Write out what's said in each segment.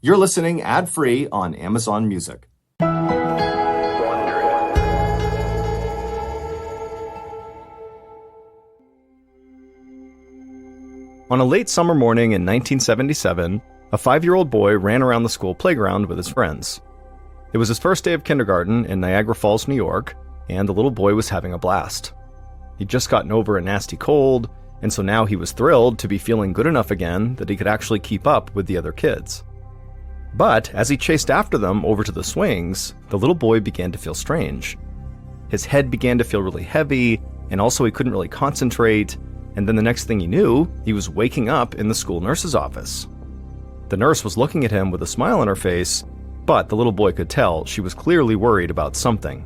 You're listening ad-free on Amazon Music. On a late summer morning in 1977, a 5-year-old boy ran around the school playground with his friends. It was his first day of kindergarten in Niagara Falls, New York, and the little boy was having a blast. He'd just gotten over a nasty cold, and so now he was thrilled to be feeling good enough again that he could actually keep up with the other kids. But as he chased after them over to the swings, the little boy began to feel strange. His head began to feel really heavy, and also he couldn't really concentrate, and then the next thing he knew, he was waking up in the school nurse's office. The nurse was looking at him with a smile on her face, but the little boy could tell she was clearly worried about something.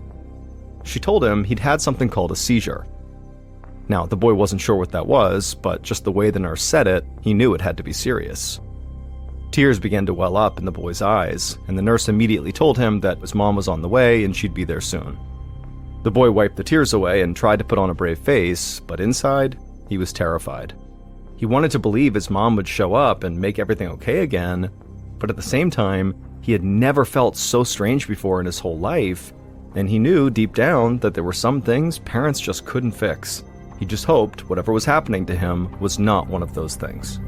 She told him he'd had something called a seizure. Now, the boy wasn't sure what that was, but just the way the nurse said it, he knew it had to be serious. Tears began to well up in the boy's eyes, and the nurse immediately told him that his mom was on the way and she'd be there soon. The boy wiped the tears away and tried to put on a brave face, but inside, he was terrified. He wanted to believe his mom would show up and make everything okay again, but at the same time, he had never felt so strange before in his whole life, and he knew deep down that there were some things parents just couldn't fix. He just hoped whatever was happening to him was not one of those things.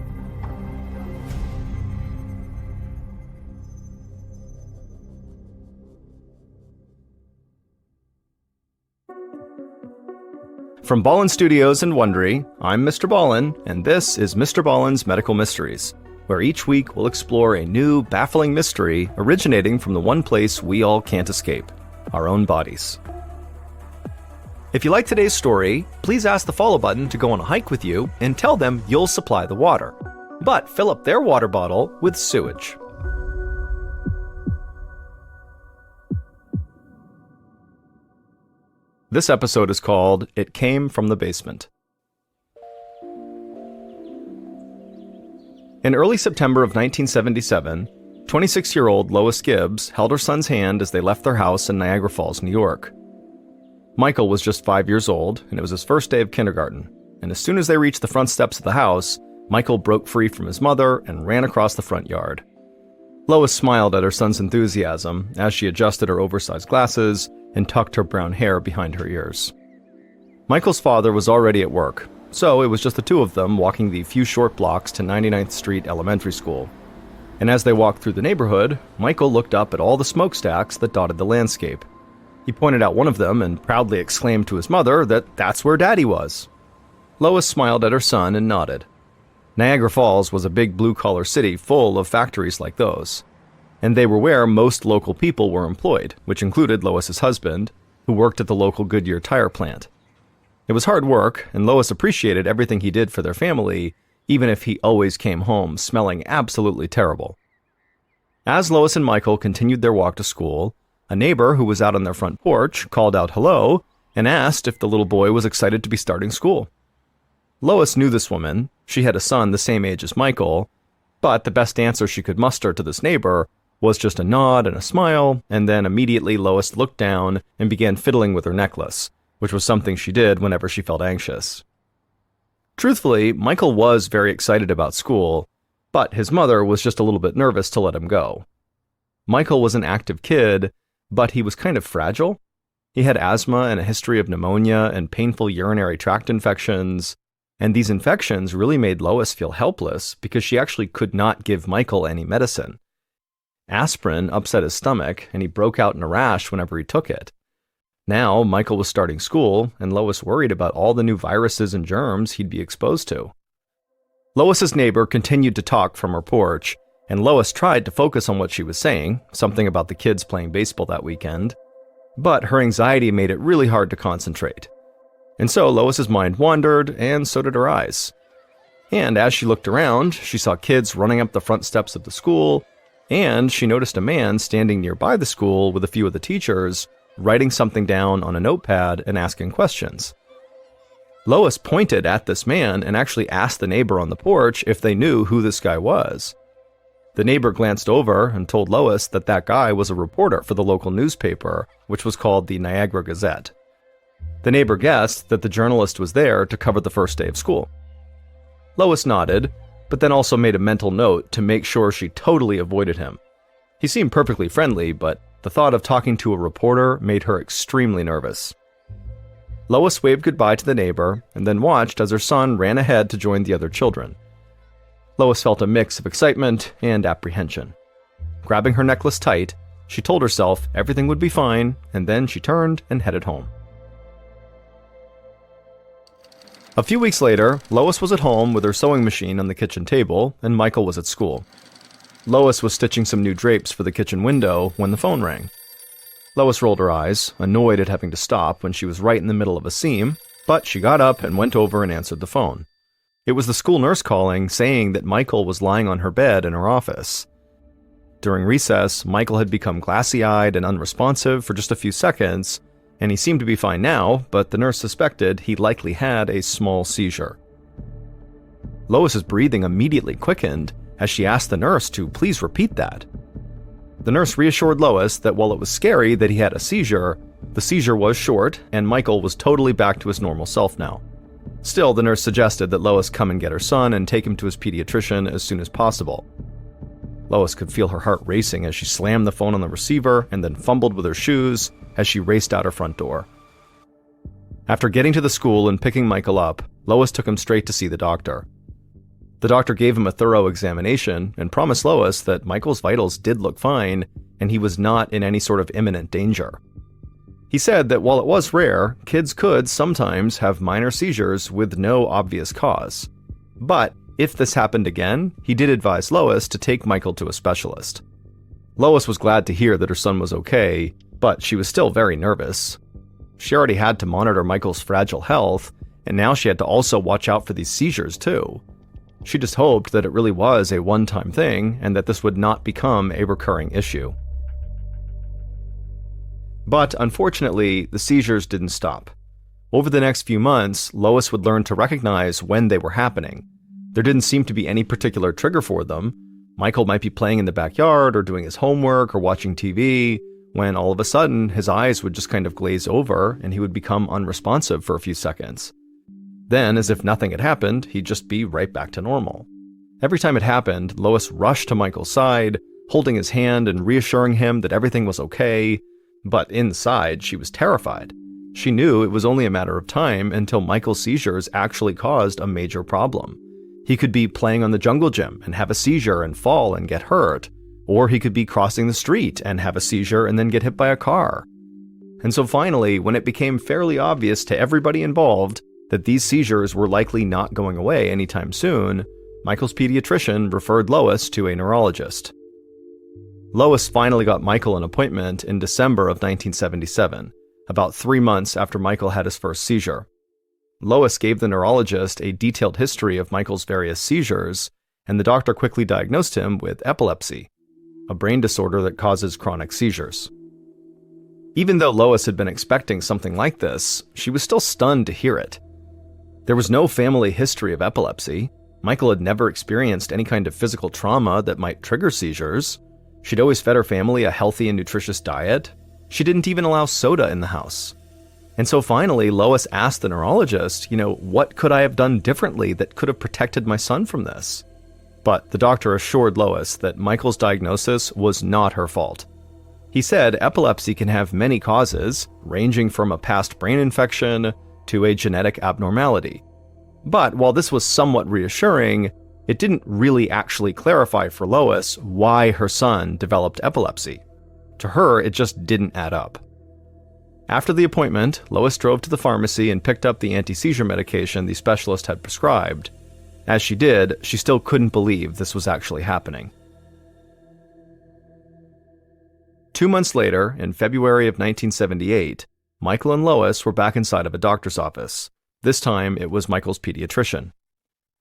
From Ballen Studios and Wondery, I'm MrBallen, and this is MrBallen's Medical Mysteries, where each week we'll explore a new, baffling mystery originating from the one place we all can't escape, our own bodies. If you like today's story, please ask the follow button to go on a hike with you and tell them you'll supply the water, but fill up their water bottle with sewage. This episode is called It Came from the Basement. In early September of 1977, 26-year-old Lois Gibbs held her son's hand as they left their house in Niagara Falls, New York. Michael was just 5 years old, and it was his first day of kindergarten, and as soon as they reached the front steps of the house, Michael broke free from his mother and ran across the front yard. Lois smiled at her son's enthusiasm as she adjusted her oversized glasses and tucked her brown hair behind her ears. Michael's father was already at work, so it was just the two of them walking the few short blocks to 99th Street Elementary School. And as they walked through the neighborhood, Michael looked up at all the smokestacks that dotted the landscape. He pointed out one of them and proudly exclaimed to his mother that that's where Daddy was. Lois smiled at her son and nodded. Niagara Falls was a big blue-collar city full of factories like those, and they were where most local people were employed, which included Lois's husband, who worked at the local Goodyear tire plant. It was hard work, and Lois appreciated everything he did for their family, even if he always came home smelling absolutely terrible. As Lois and Michael continued their walk to school, a neighbor who was out on their front porch called out hello and asked if the little boy was excited to be starting school. Lois knew this woman. She had a son the same age as Michael, but the best answer she could muster to this neighbor was just a nod and a smile, and then immediately Lois looked down and began fiddling with her necklace, which was something she did whenever she felt anxious. Truthfully, Michael was very excited about school, but his mother was just a little bit nervous to let him go. Michael was an active kid, but he was kind of fragile. He had asthma and a history of pneumonia and painful urinary tract infections, and these infections really made Lois feel helpless because she actually could not give Michael any medicine. Aspirin upset his stomach, and he broke out in a rash whenever he took it. Now, Michael was starting school, and Lois worried about all the new viruses and germs he'd be exposed to. Lois's neighbor continued to talk from her porch, and Lois tried to focus on what she was saying, something about the kids playing baseball that weekend, but her anxiety made it really hard to concentrate. And so Lois's mind wandered, and so did her eyes. And as she looked around, she saw kids running up the front steps of the school, and she noticed a man standing nearby the school with a few of the teachers, writing something down on a notepad and asking questions. Lois pointed at this man and actually asked the neighbor on the porch if they knew who this guy was. The neighbor glanced over and told Lois that that guy was a reporter for the local newspaper, which was called the Niagara Gazette. The neighbor guessed that the journalist was there to cover the first day of school. Lois nodded, but then also made a mental note to make sure she totally avoided him. He seemed perfectly friendly, but the thought of talking to a reporter made her extremely nervous. Lois waved goodbye to the neighbor and then watched as her son ran ahead to join the other children. Lois felt a mix of excitement and apprehension. Grabbing her necklace tight, she told herself everything would be fine, and then she turned and headed home. A few weeks later, Lois was at home with her sewing machine on the kitchen table, and Michael was at school. Lois was stitching some new drapes for the kitchen window when the phone rang. Lois rolled her eyes, annoyed at having to stop when she was right in the middle of a seam, but she got up and went over and answered the phone. It was the school nurse calling, saying that Michael was lying on her bed in her office. During recess, Michael had become glassy-eyed and unresponsive for just a few seconds, and he seemed to be fine now, but the nurse suspected he likely had a small seizure. Lois's breathing immediately quickened as she asked the nurse to please repeat that. The nurse reassured Lois that while it was scary that he had a seizure, the seizure was short and Michael was totally back to his normal self now. Still, the nurse suggested that Lois come and get her son and take him to his pediatrician as soon as possible. Lois could feel her heart racing as she slammed the phone on the receiver and then fumbled with her shoes as she raced out her front door. After getting to the school and picking Michael up, Lois took him straight to see the doctor. The doctor gave him a thorough examination and promised Lois that Michael's vitals did look fine and he was not in any sort of imminent danger. He said that while it was rare, kids could sometimes have minor seizures with no obvious cause. But if this happened again, he did advise Lois to take Michael to a specialist. Lois was glad to hear that her son was okay, but she was still very nervous. She already had to monitor Michael's fragile health, and now she had to also watch out for these seizures too. She just hoped that it really was a one-time thing and that this would not become a recurring issue. But unfortunately, the seizures didn't stop. Over the next few months, Lois would learn to recognize when they were happening. There didn't seem to be any particular trigger for them. Michael might be playing in the backyard or doing his homework or watching TV, when all of a sudden his eyes would just kind of glaze over and he would become unresponsive for a few seconds. Then, as if nothing had happened, he'd just be right back to normal. Every time it happened, Lois rushed to Michael's side, holding his hand and reassuring him that everything was okay, but inside she was terrified. She knew it was only a matter of time until Michael's seizures actually caused a major problem. He could be playing on the jungle gym and have a seizure and fall and get hurt, or he could be crossing the street and have a seizure and then get hit by a car. And so finally, when it became fairly obvious to everybody involved that these seizures were likely not going away anytime soon, Michael's pediatrician referred Lois to a neurologist. Lois finally got Michael an appointment in December of 1977, about 3 months after Michael had his first seizure. Lois gave the neurologist a detailed history of Michael's various seizures, and the doctor quickly diagnosed him with epilepsy, a brain disorder that causes chronic seizures. Even though Lois had been expecting something like this, she was still stunned to hear it. There was no family history of epilepsy. Michael had never experienced any kind of physical trauma that might trigger seizures. She'd always fed her family a healthy and nutritious diet. She didn't even allow soda in the house. And so finally, Lois asked the neurologist, what could I have done differently that could have protected my son from this? But the doctor assured Lois that Michael's diagnosis was not her fault. He said epilepsy can have many causes, ranging from a past brain infection to a genetic abnormality. But while this was somewhat reassuring, it didn't really actually clarify for Lois why her son developed epilepsy. To her, it just didn't add up. After the appointment, Lois drove to the pharmacy and picked up the anti-seizure medication the specialist had prescribed. As she did, she still couldn't believe this was actually happening. 2 months later, in February of 1978, Michael and Lois were back inside of a doctor's office. This time, it was Michael's pediatrician.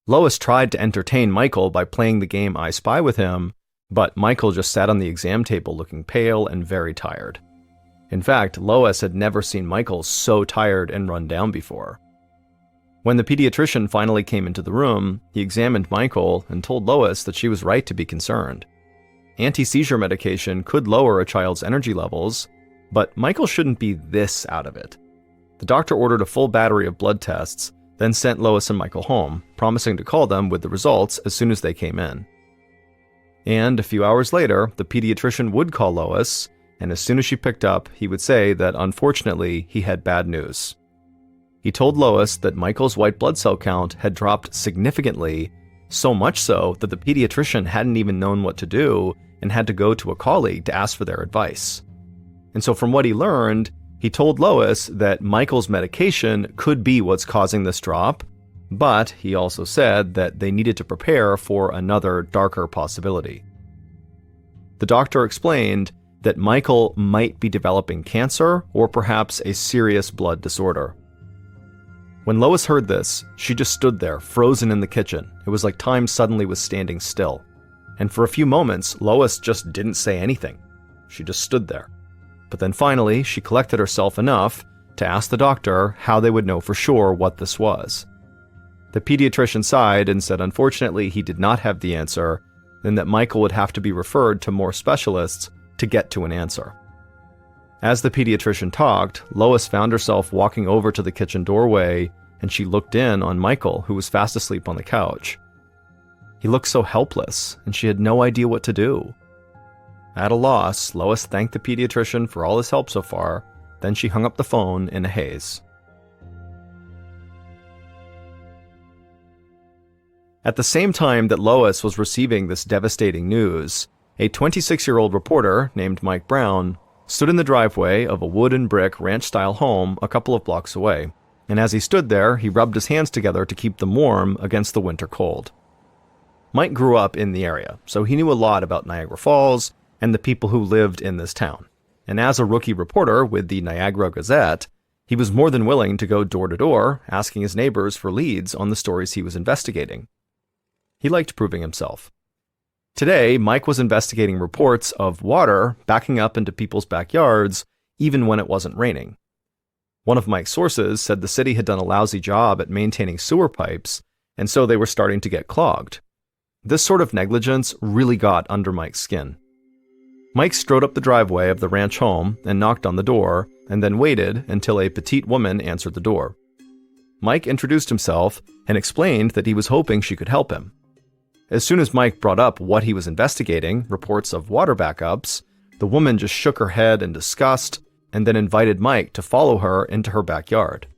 Lois tried to entertain Michael by playing the game I Spy with him, but Michael just sat on the exam table looking pale and very tired. In fact, Lois had never seen Michael so tired and run down before. When the pediatrician finally came into the room, he examined Michael and told Lois that she was right to be concerned. Anti-seizure medication could lower a child's energy levels, but Michael shouldn't be this out of it. The doctor ordered a full battery of blood tests then sent Lois and Michael home, promising to call them with the results as soon as they came in. And a few hours later, the pediatrician would call Lois, and as soon as she picked up, he would say that unfortunately he had bad news. He told Lois that Michael's white blood cell count had dropped significantly, so much so that the pediatrician hadn't even known what to do and had to go to a colleague to ask for their advice. And so from what he learned, he told Lois that Michael's medication could be what's causing this drop, but he also said that they needed to prepare for another darker possibility. The doctor explained that Michael might be developing cancer or perhaps a serious blood disorder. When Lois heard this, she just stood there, frozen in the kitchen. It was like time suddenly was standing still. And for a few moments, Lois just didn't say anything. She just stood there. But then finally, she collected herself enough to ask the doctor how they would know for sure what this was. The pediatrician sighed and said unfortunately he did not have the answer, and that Michael would have to be referred to more specialists to get to an answer. As the pediatrician talked, Lois found herself walking over to the kitchen doorway, and she looked in on Michael, who was fast asleep on the couch. He looked so helpless, and she had no idea what to do. At a loss, Lois thanked the pediatrician for all his help so far, then she hung up the phone in a haze. At the same time that Lois was receiving this devastating news, a 26-year-old reporter named Mike Brown stood in the driveway of a wood and brick ranch-style home a couple of blocks away, and as he stood there, he rubbed his hands together to keep them warm against the winter cold. Mike grew up in the area, so he knew a lot about Niagara Falls and the people who lived in this town. And as a rookie reporter with the Niagara Gazette, he was more than willing to go door to door, asking his neighbors for leads on the stories he was investigating. He liked proving himself. Today, Mike was investigating reports of water backing up into people's backyards, even when it wasn't raining. One of Mike's sources said the city had done a lousy job at maintaining sewer pipes, and so they were starting to get clogged. This sort of negligence really got under Mike's skin. Mike strode up the driveway of the ranch home and knocked on the door, and then waited until a petite woman answered the door. Mike introduced himself and explained that he was hoping she could help him. As soon as Mike brought up what he was investigating, reports of water backups, the woman just shook her head in disgust and then invited Mike to follow her into her backyard.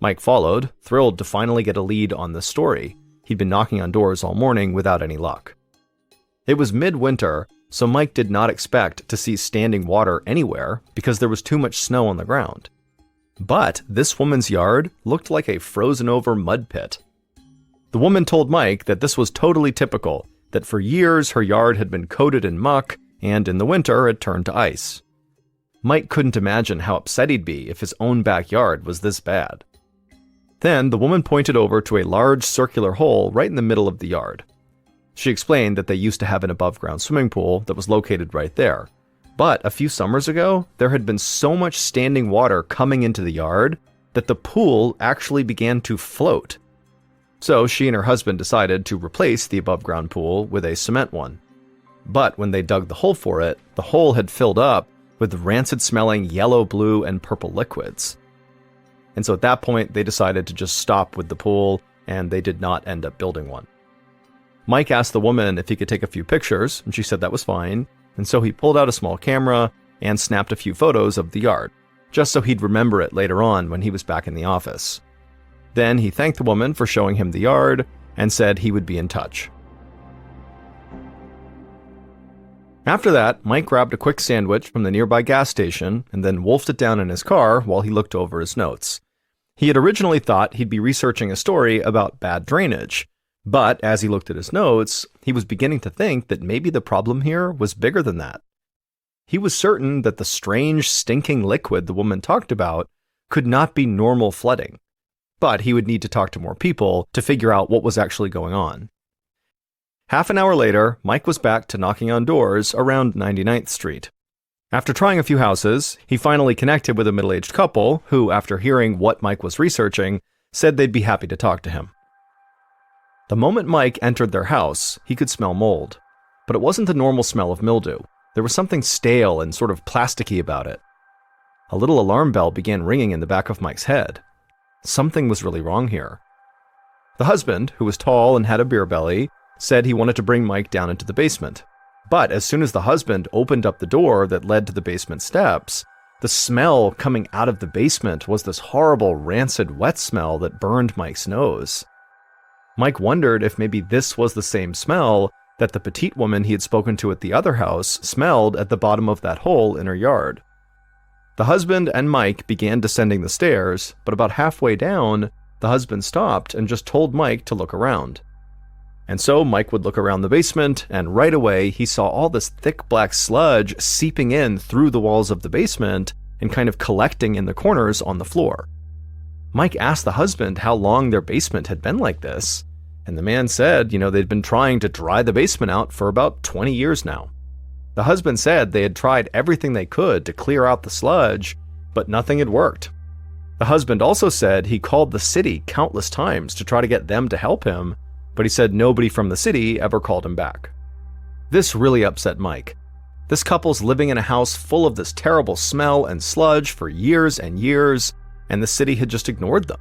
Mike followed, thrilled to finally get a lead on this story. He'd been knocking on doors all morning without any luck. It was midwinter, so Mike did not expect to see standing water anywhere because there was too much snow on the ground. But this woman's yard looked like a frozen-over mud pit. The woman told Mike that this was totally typical, that for years her yard had been coated in muck, and in the winter it turned to ice. Mike couldn't imagine how upset he'd be if his own backyard was this bad. Then the woman pointed over to a large circular hole right in the middle of the yard. She explained that they used to have an above-ground swimming pool that was located right there. But a few summers ago, there had been so much standing water coming into the yard that the pool actually began to float. So she and her husband decided to replace the above-ground pool with a cement one. But when they dug the hole for it, the hole had filled up with rancid-smelling yellow, blue, and purple liquids. And so at that point, they decided to just stop with the pool, and they did not end up building one. Mike asked the woman if he could take a few pictures, and she said that was fine, and so he pulled out a small camera and snapped a few photos of the yard, just so he'd remember it later on when he was back in the office. Then he thanked the woman for showing him the yard and said he would be in touch. After that, Mike grabbed a quick sandwich from the nearby gas station and then wolfed it down in his car while he looked over his notes. He had originally thought he'd be researching a story about bad drainage, but as he looked at his notes, he was beginning to think that maybe the problem here was bigger than that. He was certain that the strange, stinking liquid the woman talked about could not be normal flooding, but he would need to talk to more people to figure out what was actually going on. Half an hour later, Mike was back to knocking on doors around 99th Street. After trying a few houses, he finally connected with a middle-aged couple who, after hearing what Mike was researching, said they'd be happy to talk to him. The moment Mike entered their house, he could smell mold, but it wasn't the normal smell of mildew. There was something stale and sort of plasticky about it. A little alarm bell began ringing in the back of Mike's head. something was really wrong here. The husband, who was tall and had a beer belly, said he wanted to bring Mike down into the basement. But as soon as the husband opened up the door that led to the basement steps, the smell coming out of the basement was this horrible, rancid, wet smell that burned Mike's nose. Mike wondered if maybe this was the same smell that the petite woman he had spoken to at the other house smelled at the bottom of that hole in her yard. The husband and Mike began descending the stairs, but about halfway down, the husband stopped and just told Mike to look around. And so Mike would look around the basement, and right away he saw all this thick black sludge seeping in through the walls of the basement and kind of collecting in the corners on the floor. Mike asked the husband how long their basement had been like this, and the man said, they'd been trying to dry the basement out for about 20 years now. The husband said they had tried everything they could to clear out the sludge, but nothing had worked. The husband also said he called the city countless times to try to get them to help him, but he said nobody from the city ever called him back. This really upset Mike. This couple's living in a house full of this terrible smell and sludge for years and years, and the city had just ignored them.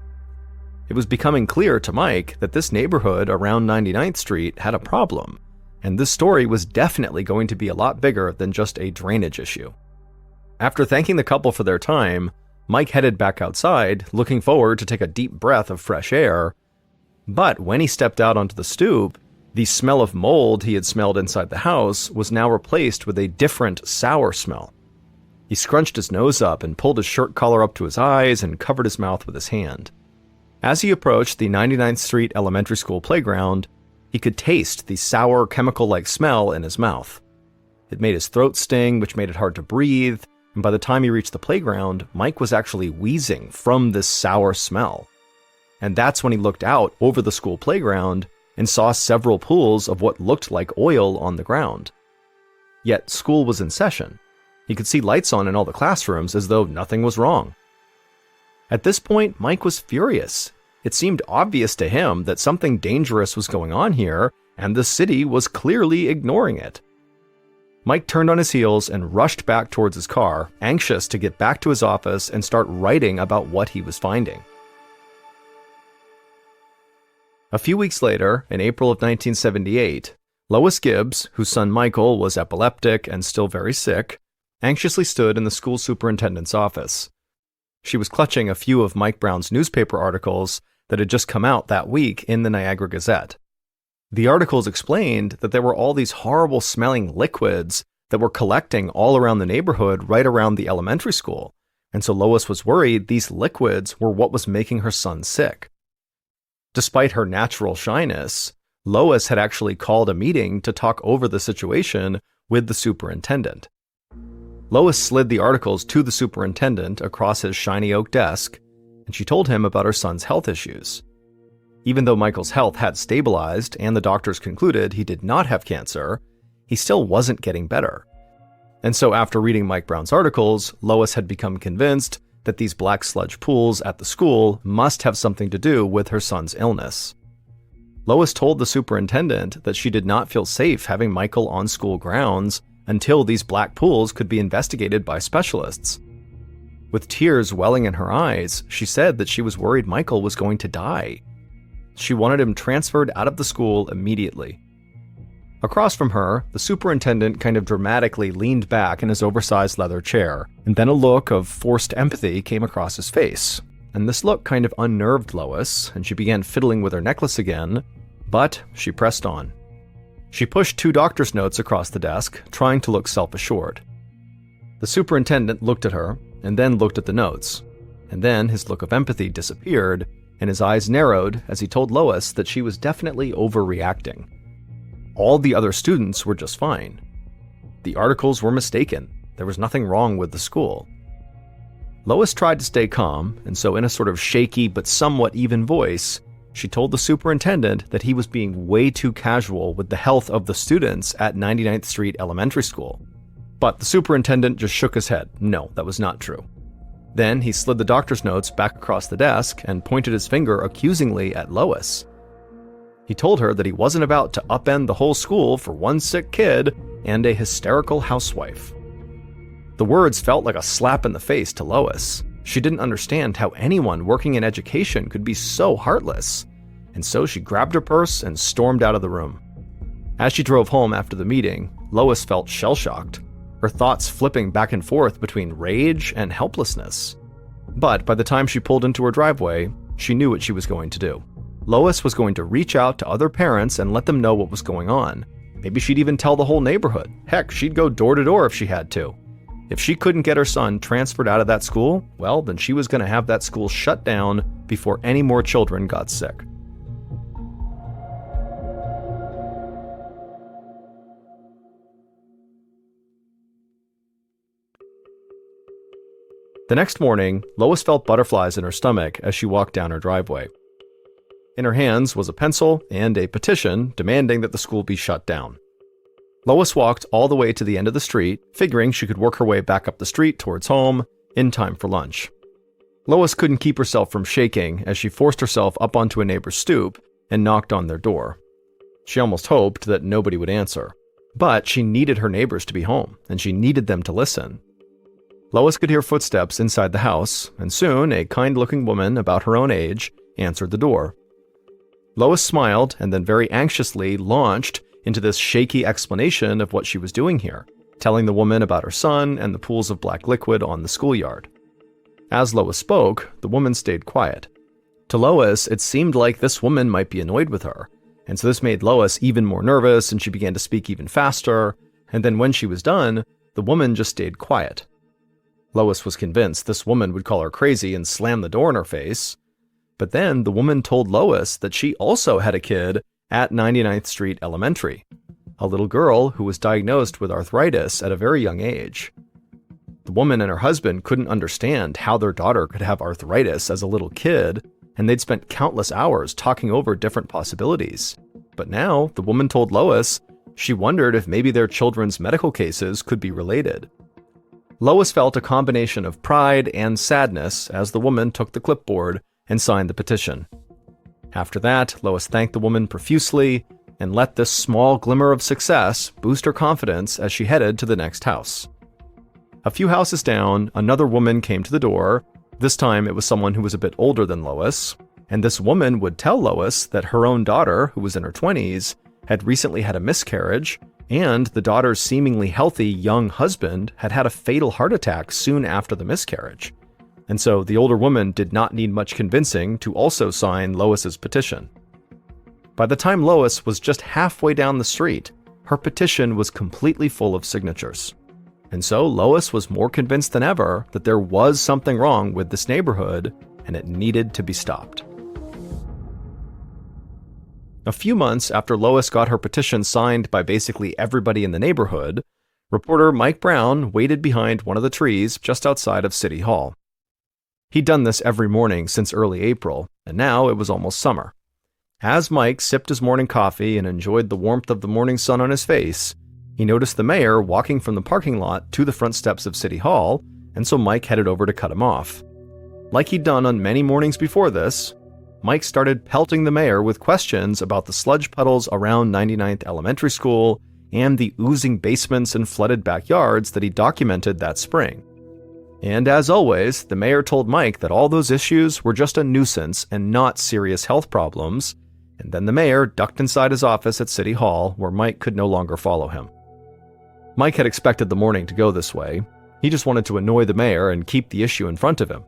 It was becoming clear to Mike that this neighborhood around 99th Street had a problem, and this story was definitely going to be a lot bigger than just a drainage issue. After thanking the couple for their time, Mike headed back outside, looking forward to take a deep breath of fresh air. But when he stepped out onto the stoop, the smell of mold he had smelled inside the house was now replaced with a different, sour smell. He scrunched his nose up and pulled his shirt collar up to his eyes and covered his mouth with his hand. As he approached the 99th Street Elementary School playground, he could taste the sour, chemical-like smell in his mouth. It made his throat sting, which made it hard to breathe, and by the time he reached the playground, Mike was actually wheezing from this sour smell. And that's when he looked out over the school playground and saw several pools of what looked like oil on the ground. Yet school was in session. He could see lights on in all the classrooms as though nothing was wrong. At this point, Mike was furious. It seemed obvious to him that something dangerous was going on here, and the city was clearly ignoring it. Mike turned on his heels and rushed back towards his car, anxious to get back to his office and start writing about what he was finding. A few weeks later, in April of 1978, Lois Gibbs, whose son Michael was epileptic and still very sick, anxiously stood in the school superintendent's office. She was clutching a few of Mike Brown's newspaper articles that had just come out that week in the Niagara Gazette. The articles explained that there were all these horrible smelling liquids that were collecting all around the neighborhood right around the elementary school, and so Lois was worried these liquids were what was making her son sick. Despite her natural shyness, Lois had actually called a meeting to talk over the situation with the superintendent. Lois slid the articles to the superintendent across his shiny oak desk, and she told him about her son's health issues. Even though Michael's health had stabilized and the doctors concluded he did not have cancer, he still wasn't getting better. And so after reading Mike Brown's articles, Lois had become convinced that these black sludge pools at the school must have something to do with her son's illness. Lois told the superintendent that she did not feel safe having Michael on school grounds until these black pools could be investigated by specialists. With tears welling in her eyes, she said that she was worried Michael was going to die. She wanted him transferred out of the school immediately. Across from her, the superintendent kind of dramatically leaned back in his oversized leather chair, and then a look of forced empathy came across his face. And this look kind of unnerved Lois, and she began fiddling with her necklace again, but she pressed on. She pushed 2 doctor's notes across the desk, trying to look self-assured. The superintendent looked at her, and then looked at the notes, and then his look of empathy disappeared, and his eyes narrowed as he told Lois that she was definitely overreacting. All the other students were just fine. The articles were mistaken. There was nothing wrong with the school. Lois tried to stay calm, and so in a sort of shaky but somewhat even voice, she told the superintendent that he was being way too casual with the health of the students at 99th Street Elementary School. But the superintendent just shook his head. No, that was not true. Then he slid the doctor's notes back across the desk and pointed his finger accusingly at Lois. He told her that he wasn't about to upend the whole school for one sick kid and a hysterical housewife. The words felt like a slap in the face to Lois. She didn't understand how anyone working in education could be so heartless, and so she grabbed her purse and stormed out of the room. As she drove home after the meeting, Lois felt shell-shocked, her thoughts flipping back and forth between rage and helplessness. But by the time she pulled into her driveway, she knew what she was going to do. Lois was going to reach out to other parents and let them know what was going on. Maybe she'd even tell the whole neighborhood. Heck, she'd go door to door if she had to. If she couldn't get her son transferred out of that school, well, then she was going to have that school shut down before any more children got sick. The next morning, Lois felt butterflies in her stomach as she walked down her driveway. In her hands was a pencil and a petition demanding that the school be shut down. Lois walked all the way to the end of the street, figuring she could work her way back up the street towards home in time for lunch. Lois couldn't keep herself from shaking as she forced herself up onto a neighbor's stoop and knocked on their door. She almost hoped that nobody would answer, but she needed her neighbors to be home, and she needed them to listen. Lois could hear footsteps inside the house, and soon a kind-looking woman about her own age answered the door. Lois smiled and then very anxiously launched into this shaky explanation of what she was doing here, telling the woman about her son and the pools of black liquid on the schoolyard. As Lois spoke, the woman stayed quiet. To Lois, it seemed like this woman might be annoyed with her, and so this made Lois even more nervous, and she began to speak even faster, and then when she was done, the woman just stayed quiet. Lois was convinced this woman would call her crazy and slam the door in her face, but then the woman told Lois that she also had a kid at 99th Street Elementary, a little girl who was diagnosed with arthritis at a very young age. The woman and her husband couldn't understand how their daughter could have arthritis as a little kid, and they'd spent countless hours talking over different possibilities. But now, the woman told Lois she wondered if maybe their children's medical cases could be related. Lois felt a combination of pride and sadness as the woman took the clipboard and signed the petition. After that, Lois thanked the woman profusely and let this small glimmer of success boost her confidence as she headed to the next house. A few houses down, another woman came to the door. This time it was someone who was a bit older than Lois, and this woman would tell Lois that her own daughter, who was in her 20s, had recently had a miscarriage, and the daughter's seemingly healthy young husband had had a fatal heart attack soon after the miscarriage. And so the older woman did not need much convincing to also sign Lois's petition. By the time Lois was just halfway down the street, her petition was completely full of signatures. And so Lois was more convinced than ever that there was something wrong with this neighborhood and it needed to be stopped. A few months after Lois got her petition signed by basically everybody in the neighborhood, reporter Mike Brown waited behind one of the trees just outside of City Hall. He'd done this every morning since early April, and now it was almost summer. As Mike sipped his morning coffee and enjoyed the warmth of the morning sun on his face, he noticed the mayor walking from the parking lot to the front steps of City Hall, and so Mike headed over to cut him off. Like he'd done on many mornings before this, Mike started pelting the mayor with questions about the sludge puddles around 99th Elementary School and the oozing basements and flooded backyards that he documented that spring. And as always, the mayor told Mike that all those issues were just a nuisance and not serious health problems, and then the mayor ducked inside his office at City Hall where Mike could no longer follow him. Mike had expected the morning to go this way. He just wanted to annoy the mayor and keep the issue in front of him.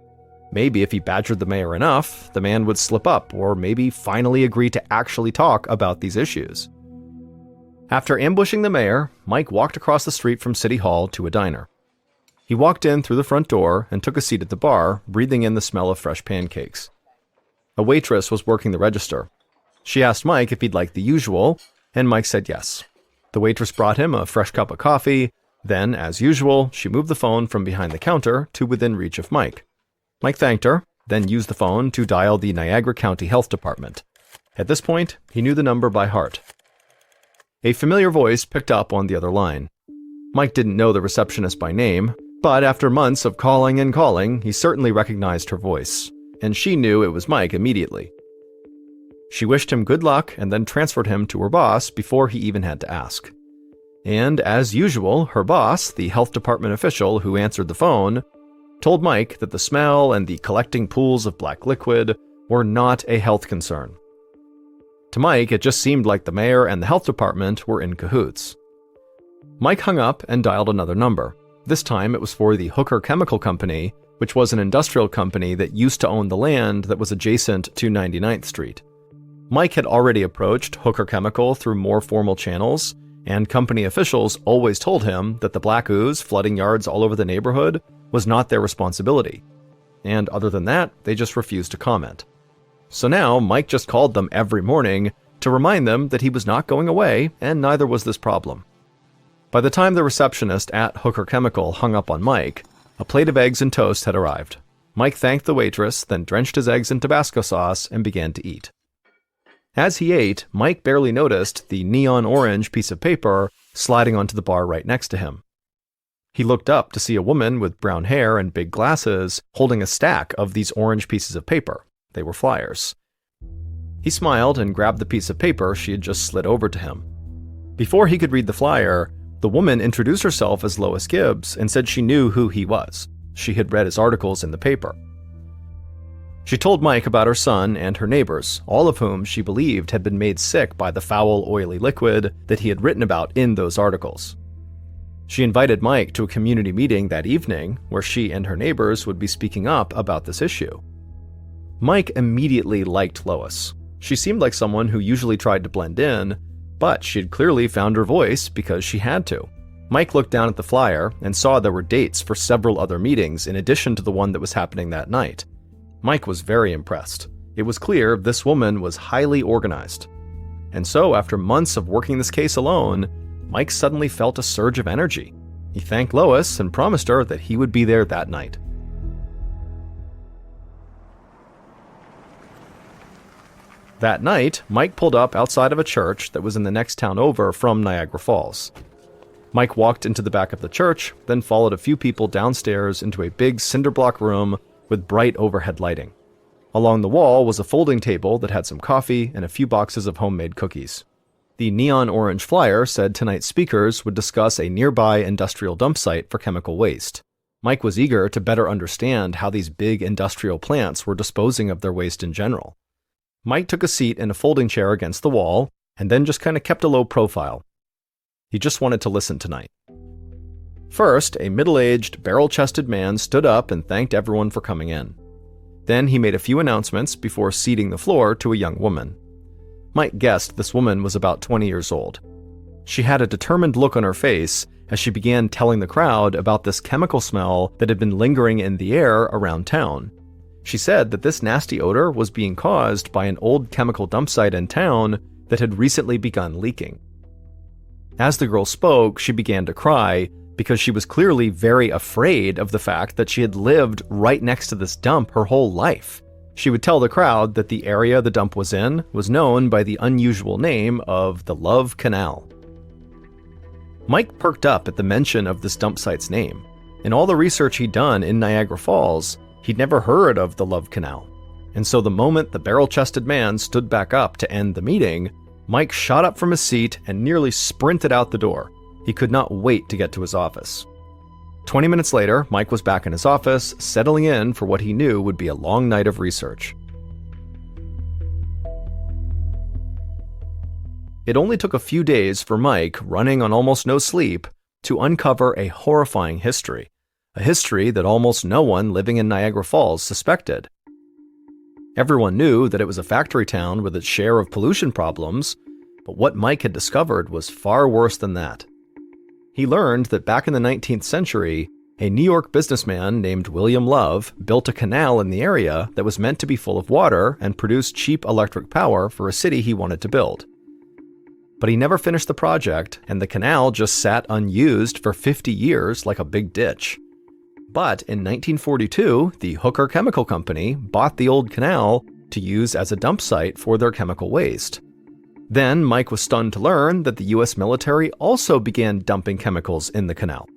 Maybe if he badgered the mayor enough, the man would slip up, or maybe finally agree to actually talk about these issues. After ambushing the mayor, Mike walked across the street from City Hall to a diner. He walked in through the front door and took a seat at the bar, breathing in the smell of fresh pancakes. A waitress was working the register. She asked Mike if he'd like the usual, and Mike said yes. The waitress brought him a fresh cup of coffee. Then, as usual, she moved the phone from behind the counter to within reach of Mike. Mike thanked her, then used the phone to dial the Niagara County Health Department. At this point, he knew the number by heart. A familiar voice picked up on the other line. Mike didn't know the receptionist by name, but after months of calling and calling, he certainly recognized her voice, and she knew it was Mike immediately. She wished him good luck and then transferred him to her boss before he even had to ask. And as usual, her boss, the health department official who answered the phone, told Mike that the smell and the collecting pools of black liquid were not a health concern. To Mike, it just seemed like the mayor and the health department were in cahoots. Mike hung up and dialed another number. This time it was for the Hooker Chemical Company, which was an industrial company that used to own the land that was adjacent to 99th Street. Mike had already approached Hooker Chemical through more formal channels, and company officials always told him that the black ooze flooding yards all over the neighborhood was not their responsibility. And other than that, they just refused to comment. So now Mike just called them every morning to remind them that he was not going away, and neither was this problem. By the time the receptionist at Hooker Chemical hung up on Mike, a plate of eggs and toast had arrived. Mike thanked the waitress, then drenched his eggs in Tabasco sauce and began to eat. As he ate, Mike barely noticed the neon orange piece of paper sliding onto the bar right next to him. He looked up to see a woman with brown hair and big glasses holding a stack of these orange pieces of paper. They were flyers. He smiled and grabbed the piece of paper she had just slid over to him. Before he could read the flyer, the woman introduced herself as Lois Gibbs and said she knew who he was. She had read his articles in the paper. She told Mike about her son and her neighbors, all of whom she believed had been made sick by the foul, oily liquid that he had written about in those articles. She invited Mike to a community meeting that evening where she and her neighbors would be speaking up about this issue. Mike immediately liked Lois. She seemed like someone who usually tried to blend in, but she had clearly found her voice because she had to. Mike looked down at the flyer and saw there were dates for several other meetings in addition to the one that was happening that night. Mike was very impressed. It was clear this woman was highly organized. And so, after months of working this case alone, Mike suddenly felt a surge of energy. He thanked Lois and promised her that he would be there that night. That night, Mike pulled up outside of a church that was in the next town over from Niagara Falls. Mike walked into the back of the church, then followed a few people downstairs into a big cinder block room with bright overhead lighting. Along the wall was a folding table that had some coffee and a few boxes of homemade cookies. The neon orange flyer said tonight's speakers would discuss a nearby industrial dump site for chemical waste. Mike was eager to better understand how these big industrial plants were disposing of their waste in general. Mike took a seat in a folding chair against the wall and then just kind of kept a low profile. He just wanted to listen tonight. First, a middle-aged, barrel-chested man stood up and thanked everyone for coming in. Then he made a few announcements before ceding the floor to a young woman. Mike guessed this woman was about 20 years old. She had a determined look on her face as she began telling the crowd about this chemical smell that had been lingering in the air around town. She said that this nasty odor was being caused by an old chemical dump site in town that had recently begun leaking. As the girl spoke, she began to cry because she was clearly very afraid of the fact that she had lived right next to this dump her whole life. She would tell the crowd that the area the dump was in was known by the unusual name of the Love Canal. Mike perked up at the mention of this dump site's name. In all the research he'd done in Niagara Falls, he'd never heard of the Love Canal. And so the moment the barrel-chested man stood back up to end the meeting, Mike shot up from his seat and nearly sprinted out the door. He could not wait to get to his office. 20 minutes later, Mike was back in his office, settling in for what he knew would be a long night of research. It only took a few days for Mike, running on almost no sleep, to uncover a horrifying history. A history that almost no one living in Niagara Falls suspected. Everyone knew that it was a factory town with its share of pollution problems, but what Mike had discovered was far worse than that. He learned that back in the 19th century, a New York businessman named William Love built a canal in the area that was meant to be full of water and produce cheap electric power for a city he wanted to build. But he never finished the project, and the canal just sat unused for 50 years like a big ditch. But in 1942, the Hooker Chemical Company bought the old canal to use as a dump site for their chemical waste. Then Mike was stunned to learn that the US military also began dumping chemicals in the canal.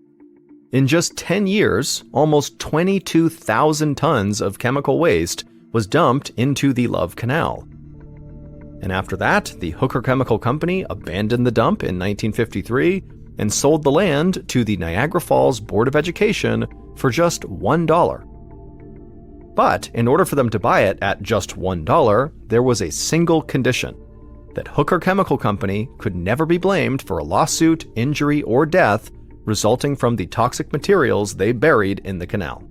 In just 10 years, almost 22,000 tons of chemical waste was dumped into the Love Canal. And after that, the Hooker Chemical Company abandoned the dump in 1953 and sold the land to the Niagara Falls Board of Education for just $1. But in order for them to buy it at just $1, there was a single condition: that Hooker Chemical Company could never be blamed for a lawsuit, injury, or death resulting from the toxic materials they buried in the canal.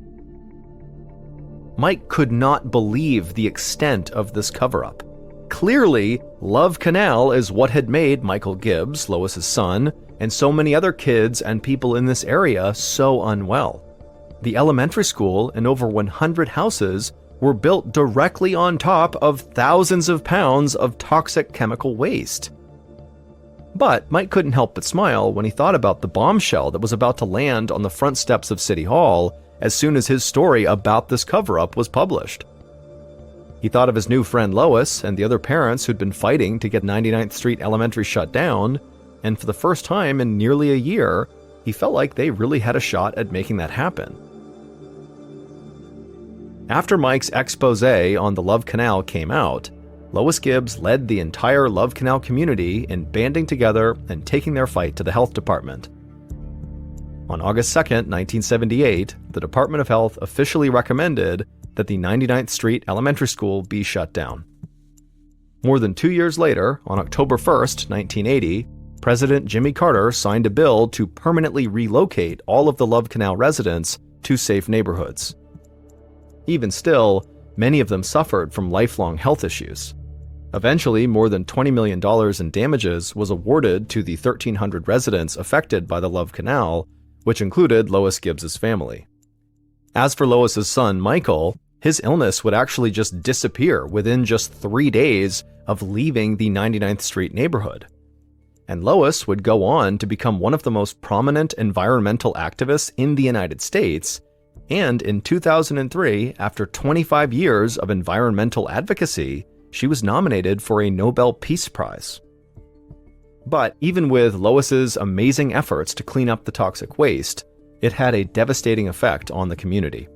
Mike could not believe the extent of this cover-up. Clearly, Love Canal is what had made Michael Gibbs, Lois's son, and so many other kids and people in this area so unwell. The elementary school and over 100 houses were built directly on top of thousands of pounds of toxic chemical waste. But Mike couldn't help but smile when he thought about the bombshell that was about to land on the front steps of City Hall as soon as his story about this cover-up was published. He thought of his new friend Lois and the other parents who'd been fighting to get 99th Street Elementary shut down, and for the first time in nearly a year, he felt like they really had a shot at making that happen. After Mike's expose on the Love Canal came out, Lois Gibbs led the entire Love Canal community in banding together and taking their fight to the health department. On August 2, 1978, the Department of Health officially recommended that the 99th Street Elementary School be shut down. More than 2 years later, on October 1, 1980, President Jimmy Carter signed a bill to permanently relocate all of the Love Canal residents to safe neighborhoods. Even still, many of them suffered from lifelong health issues. Eventually, more than $20 million in damages was awarded to the 1,300 residents affected by the Love Canal, which included Lois Gibbs' family. As for Lois's son, Michael, his illness would actually just disappear within just 3 days of leaving the 99th Street neighborhood. And Lois would go on to become one of the most prominent environmental activists in the United States, and in 2003, after 25 years of environmental advocacy, she was nominated for a Nobel Peace Prize. But even with Lois's amazing efforts to clean up the toxic waste, it had a devastating effect on the community.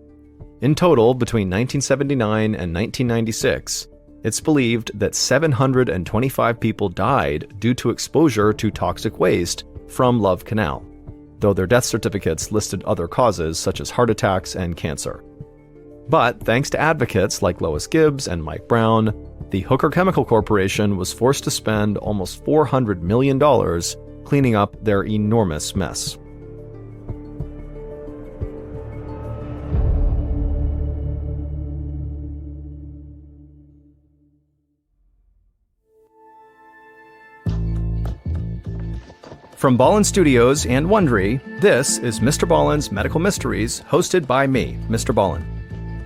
In total, between 1979 and 1996, it's believed that 725 people died due to exposure to toxic waste from Love Canal, though their death certificates listed other causes such as heart attacks and cancer. But thanks to advocates like Lois Gibbs and Mike Brown, the Hooker Chemical Corporation was forced to spend almost $400 million cleaning up their enormous mess. From Ballen Studios and Wondery, this is Mr. Ballen's Medical Mysteries, hosted by me, Mr. Ballen.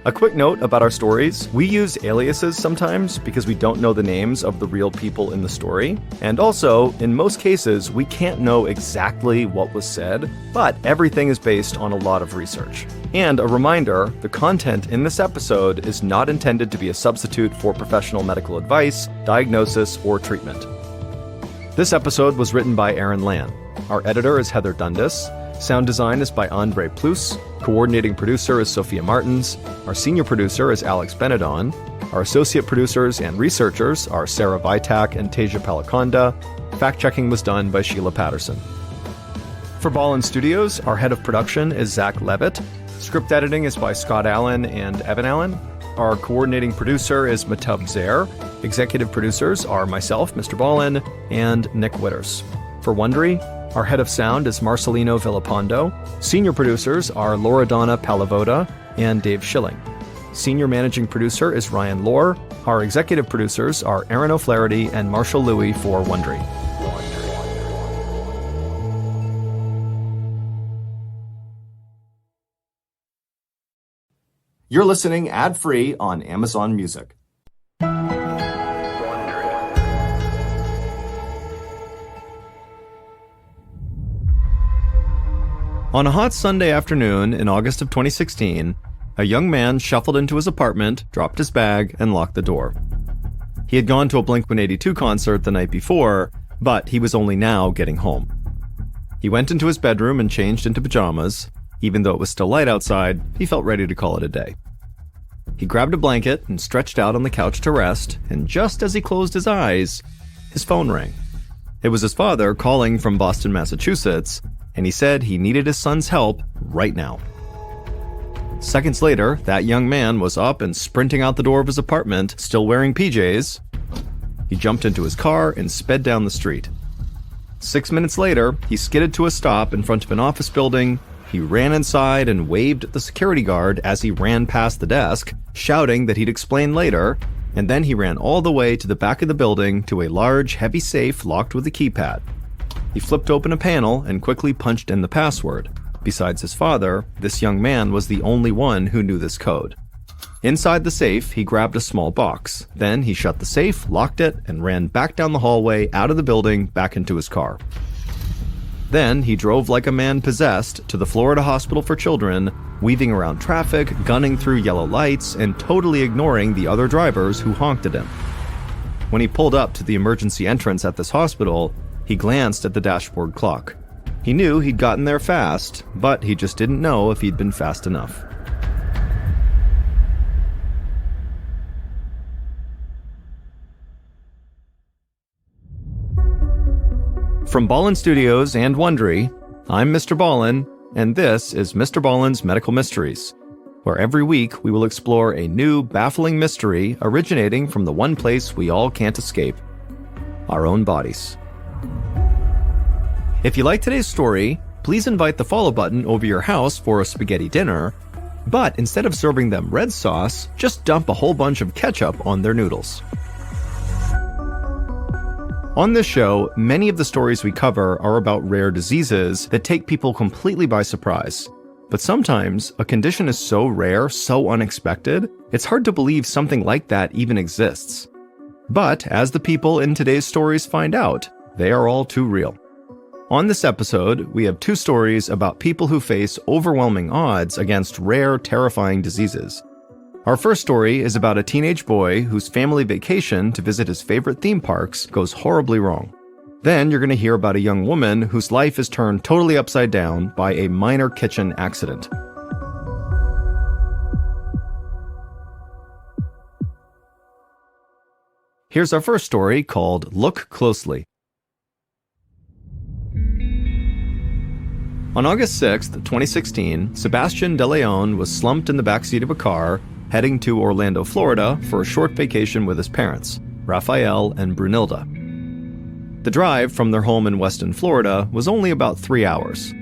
A quick note about our stories: we use aliases sometimes because we don't know the names of the real people in the story, and also, in most cases, we can't know exactly what was said, but everything is based on a lot of research. And a reminder, the content in this episode is not intended to be a substitute for professional medical advice, diagnosis, or treatment. This episode was written by Aaron Lan. Our editor is Heather Dundas. Sound design is by Andre Plus. Coordinating producer is Sophia Martins. Our senior producer is Alex Benedon. Our associate producers and researchers are Sarah Vitak and Teja Palakonda. Fact-checking was done by Sheila Patterson. For Ballen Studios, our head of production is Zach Levitt. Script editing is by Scott Allen and Evan Allen. Our coordinating producer is Matub Zaire. Executive producers are myself, Mr. Ballen, and Nick Witters. For Wondery, our head of sound is Marcelino Villapando. Senior producers are Loredana Palavoda and Dave Schilling. Senior managing producer is Ryan Lohr. Our executive producers are Aaron O'Flaherty and Marshall Louis for Wondery. You're listening ad-free on Amazon Music. On a hot Sunday afternoon in August of 2016, a young man shuffled into his apartment, dropped his bag, and locked the door. He had gone to a Blink-182 concert the night before, but he was only now getting home. He went into his bedroom and changed into pajamas. Even though it was still light outside, he felt ready to call it a day. He grabbed a blanket and stretched out on the couch to rest, and just as he closed his eyes, his phone rang. It was his father calling from Boston, Massachusetts, and he said he needed his son's help right now. Seconds later, that young man was up and sprinting out the door of his apartment, still wearing PJs. He jumped into his car and sped down the street. 6 minutes later, he skidded to a stop in front of an office building. He ran inside and waved at the security guard as he ran past the desk, shouting that he'd explain later, and then he ran all the way to the back of the building to a large, heavy safe locked with a keypad. He flipped open a panel and quickly punched in the password. Besides his father, this young man was the only one who knew this code. Inside the safe, he grabbed a small box. Then he shut the safe, locked it, and ran back down the hallway out of the building back into his car. Then he drove like a man possessed to the Florida Hospital for Children, weaving around traffic, gunning through yellow lights, and totally ignoring the other drivers who honked at him. When he pulled up to the emergency entrance at this hospital, he glanced at the dashboard clock. He knew he'd gotten there fast, but he just didn't know if he'd been fast enough. From Ballen Studios and Wondery, I'm MrBallen, and this is MrBallen's Medical Mysteries, where every week we will explore a new, baffling mystery originating from the one place we all can't escape: our own bodies. If you like today's story, please invite the follow button over your house for a spaghetti dinner, but instead of serving them red sauce, just dump a whole bunch of ketchup on their noodles. On this show, many of the stories we cover are about rare diseases that take people completely by surprise. But sometimes, a condition is so rare, so unexpected, it's hard to believe something like that even exists. But as the people in today's stories find out, they are all too real. On this episode, we have two stories about people who face overwhelming odds against rare, terrifying diseases. Our first story is about a teenage boy whose family vacation to visit his favorite theme parks goes horribly wrong. Then you're going to hear about a young woman whose life is turned totally upside down by a minor kitchen accident. Here's our first story called Look Closely. On August 6, 2016, Sebastian De Leon was slumped in the backseat of a car heading to Orlando, Florida for a short vacation with his parents, Raphael and Brunilda. The drive from their home in Weston, Florida was only about 3 hours.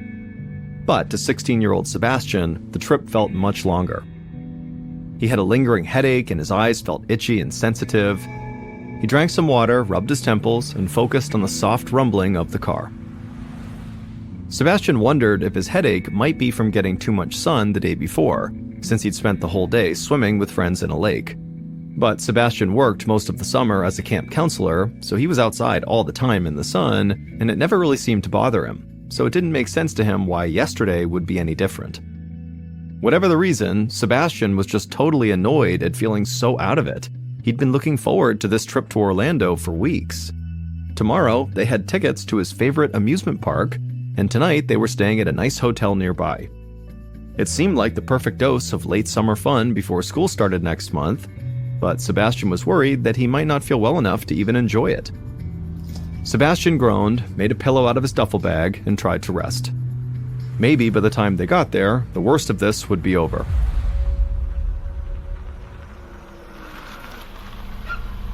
But to 16-year-old Sebastian, the trip felt much longer. He had a lingering headache and his eyes felt itchy and sensitive. He drank some water, rubbed his temples, and focused on the soft rumbling of the car. Sebastian wondered if his headache might be from getting too much sun the day before, since he'd spent the whole day swimming with friends in a lake. But Sebastian worked most of the summer as a camp counselor, so he was outside all the time in the sun, and it never really seemed to bother him, so it didn't make sense to him why yesterday would be any different. Whatever the reason, Sebastian was just totally annoyed at feeling so out of it. He'd been looking forward to this trip to Orlando for weeks. Tomorrow, they had tickets to his favorite amusement park, and tonight they were staying at a nice hotel nearby. It seemed like the perfect dose of late summer fun before school started next month, but Sebastian was worried that he might not feel well enough to even enjoy it. Sebastian groaned, made a pillow out of his duffel bag, and tried to rest. Maybe by the time they got there, the worst of this would be over.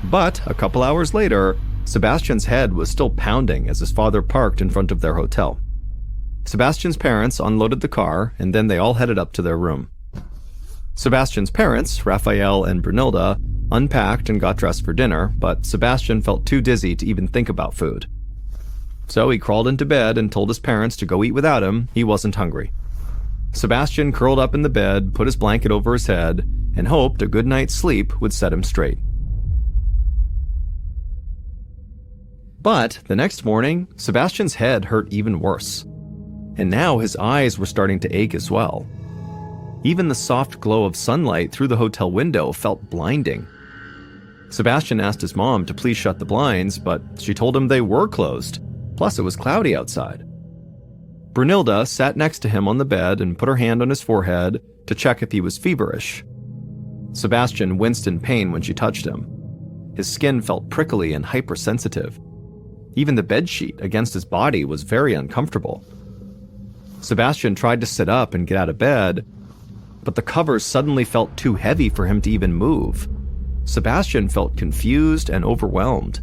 But a couple hours later, Sebastian's head was still pounding as his father parked in front of their hotel. Sebastian's parents unloaded the car, and then they all headed up to their room. Sebastian's parents, Raphael and Brunilda, unpacked and got dressed for dinner, but Sebastian felt too dizzy to even think about food. So he crawled into bed and told his parents to go eat without him. He wasn't hungry. Sebastian curled up in the bed, put his blanket over his head, and hoped a good night's sleep would set him straight. But the next morning, Sebastian's head hurt even worse. And now his eyes were starting to ache as well. Even the soft glow of sunlight through the hotel window felt blinding. Sebastian asked his mom to please shut the blinds, but she told him they were closed. Plus, it was cloudy outside. Brunilda sat next to him on the bed and put her hand on his forehead to check if he was feverish. Sebastian winced in pain when she touched him. His skin felt prickly and hypersensitive. Even the bedsheet against his body was very uncomfortable. Sebastian tried to sit up and get out of bed, but the covers suddenly felt too heavy for him to even move. Sebastian felt confused and overwhelmed.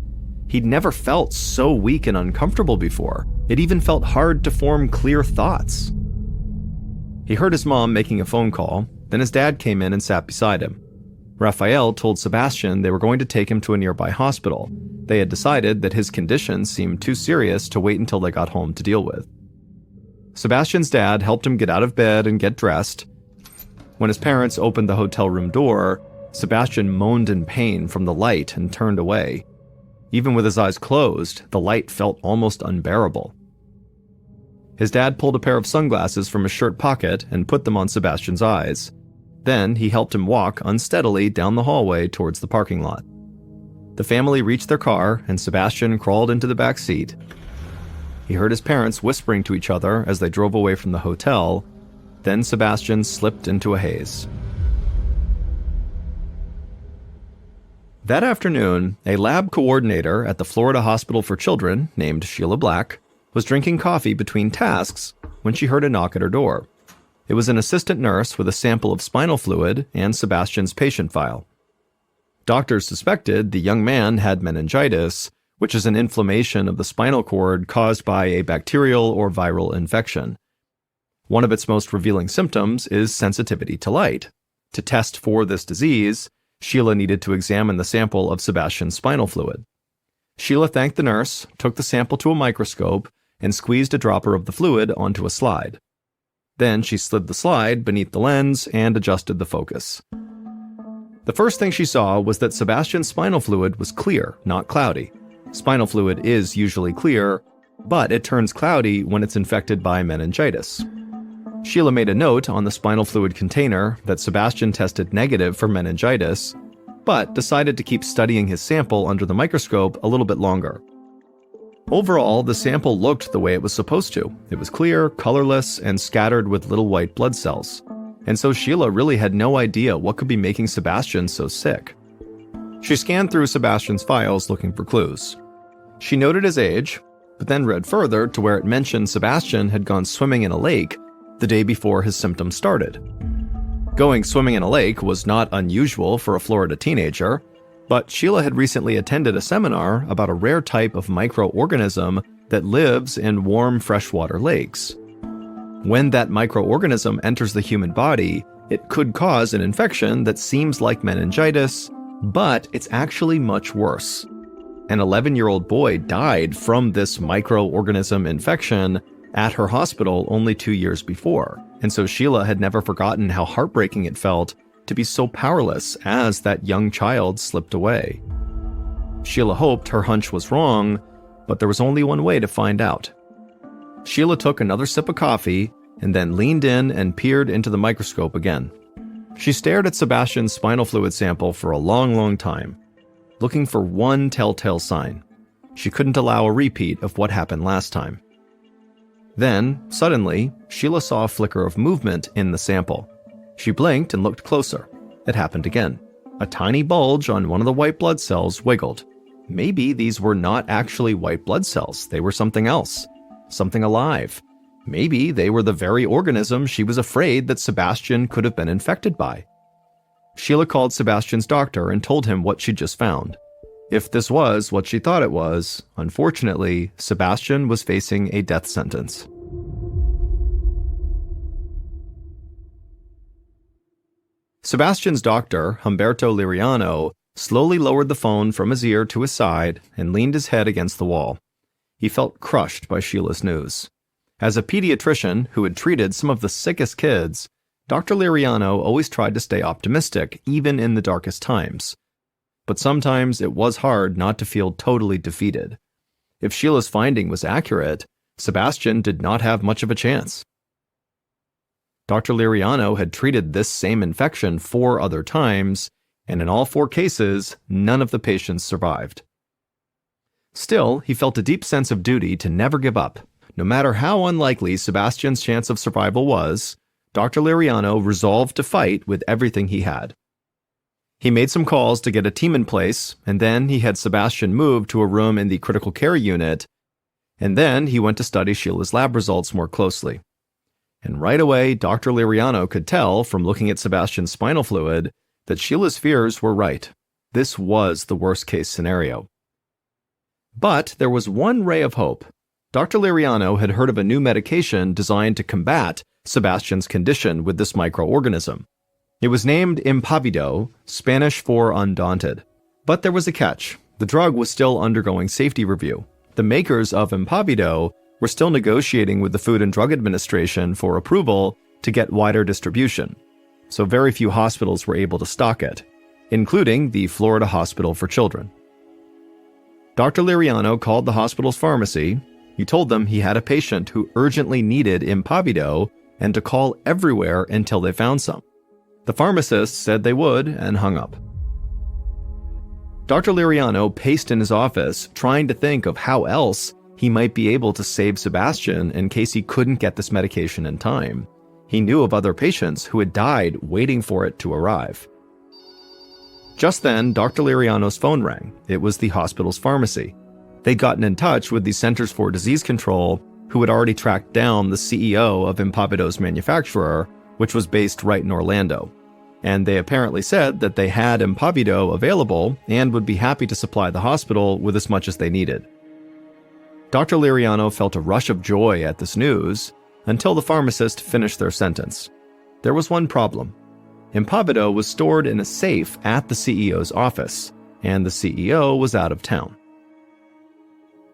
He'd never felt so weak and uncomfortable before. It even felt hard to form clear thoughts. He heard his mom making a phone call, then his dad came in and sat beside him. Raphael told Sebastian they were going to take him to a nearby hospital. They had decided that his condition seemed too serious to wait until they got home to deal with. Sebastian's dad helped him get out of bed and get dressed. When his parents opened the hotel room door, Sebastian moaned in pain from the light and turned away. Even with his eyes closed, the light felt almost unbearable. His dad pulled a pair of sunglasses from his shirt pocket and put them on Sebastian's eyes. Then he helped him walk unsteadily down the hallway towards the parking lot. The family reached their car, and Sebastian crawled into the back seat. He heard his parents whispering to each other as they drove away from the hotel. Then Sebastian slipped into a haze. That afternoon, a lab coordinator at the Florida Hospital for Children, named Sheila Black, was drinking coffee between tasks when she heard a knock at her door. It was an assistant nurse with a sample of spinal fluid and Sebastian's patient file. Doctors suspected the young man had meningitis, which is an inflammation of the spinal cord caused by a bacterial or viral infection. One of its most revealing symptoms is sensitivity to light. To test for this disease, Sheila needed to examine the sample of Sebastian's spinal fluid. Sheila thanked the nurse, took the sample to a microscope, and squeezed a dropper of the fluid onto a slide. Then she slid the slide beneath the lens and adjusted the focus. The first thing she saw was that Sebastian's spinal fluid was clear, not cloudy. Spinal fluid is usually clear, but it turns cloudy when it's infected by meningitis. Sheila made a note on the spinal fluid container that Sebastian tested negative for meningitis, but decided to keep studying his sample under the microscope a little bit longer. Overall, the sample looked the way it was supposed to. It was clear, colorless, and scattered with little white blood cells. And so Sheila really had no idea what could be making Sebastian so sick. She scanned through Sebastian's files looking for clues. She noted his age, but then read further to where it mentioned Sebastian had gone swimming in a lake the day before his symptoms started. Going swimming in a lake was not unusual for a Florida teenager, but Sheila had recently attended a seminar about a rare type of microorganism that lives in warm freshwater lakes. When that microorganism enters the human body, it could cause an infection that seems like meningitis, but it's actually much worse. An 11-year-old boy died from this microorganism infection at her hospital only 2 years before, and so Sheila had never forgotten how heartbreaking it felt to be so powerless as that young child slipped away. Sheila hoped her hunch was wrong, but there was only one way to find out. Sheila took another sip of coffee and then leaned in and peered into the microscope again. She stared at Sebastian's spinal fluid sample for a long time, looking for one telltale sign. She couldn't allow a repeat of what happened last time. Then, suddenly, Sheila saw a flicker of movement in the sample. She blinked and looked closer. It happened again. A tiny bulge on one of the white blood cells wiggled. Maybe these were not actually white blood cells. They were something else. Something alive. Maybe they were the very organism she was afraid that Sebastian could have been infected by. Sheila called Sebastian's doctor and told him what she'd just found. If this was what she thought it was, unfortunately, Sebastian was facing a death sentence. Sebastian's doctor, Humberto Liriano, slowly lowered the phone from his ear to his side and leaned his head against the wall. He felt crushed by Sheila's news. As a pediatrician who had treated some of the sickest kids, Dr. Liriano always tried to stay optimistic, even in the darkest times. But sometimes it was hard not to feel totally defeated. If Sheila's finding was accurate, Sebastian did not have much of a chance. Dr. Liriano had treated this same infection 4 other times, and in all 4 cases, none of the patients survived. Still, he felt a deep sense of duty to never give up. No matter how unlikely Sebastian's chance of survival was, Dr. Liriano resolved to fight with everything he had. He made some calls to get a team in place, and then he had Sebastian moved to a room in the critical care unit, and then he went to study Sheila's lab results more closely. And right away, Dr. Liriano could tell from looking at Sebastian's spinal fluid that Sheila's fears were right. This was the worst-case scenario. But there was one ray of hope. Dr. Liriano had heard of a new medication designed to combat Sebastian's condition with this microorganism. It was named Impavido, Spanish for undaunted. But there was a catch. The drug was still undergoing safety review. The makers of Impavido were still negotiating with the Food and Drug Administration for approval to get wider distribution. So very few hospitals were able to stock it, including the Florida Hospital for Children. Dr. Liriano called the hospital's pharmacy. He told them he had a patient who urgently needed Impavido and to call everywhere until they found some. The pharmacist said they would and hung up. Dr. Liriano paced in his office, trying to think of how else he might be able to save Sebastian in case he couldn't get this medication in time. He knew of other patients who had died waiting for it to arrive. Just then, Dr. Liriano's phone rang. It was the hospital's pharmacy. They'd gotten in touch with the Centers for Disease Control, who had already tracked down the CEO of Impavido's manufacturer, which was based right in Orlando. And they apparently said that they had Impavido available and would be happy to supply the hospital with as much as they needed. Dr. Liriano felt a rush of joy at this news until the pharmacist finished their sentence. There was one problem. Impavido was stored in a safe at the CEO's office, and the CEO was out of town.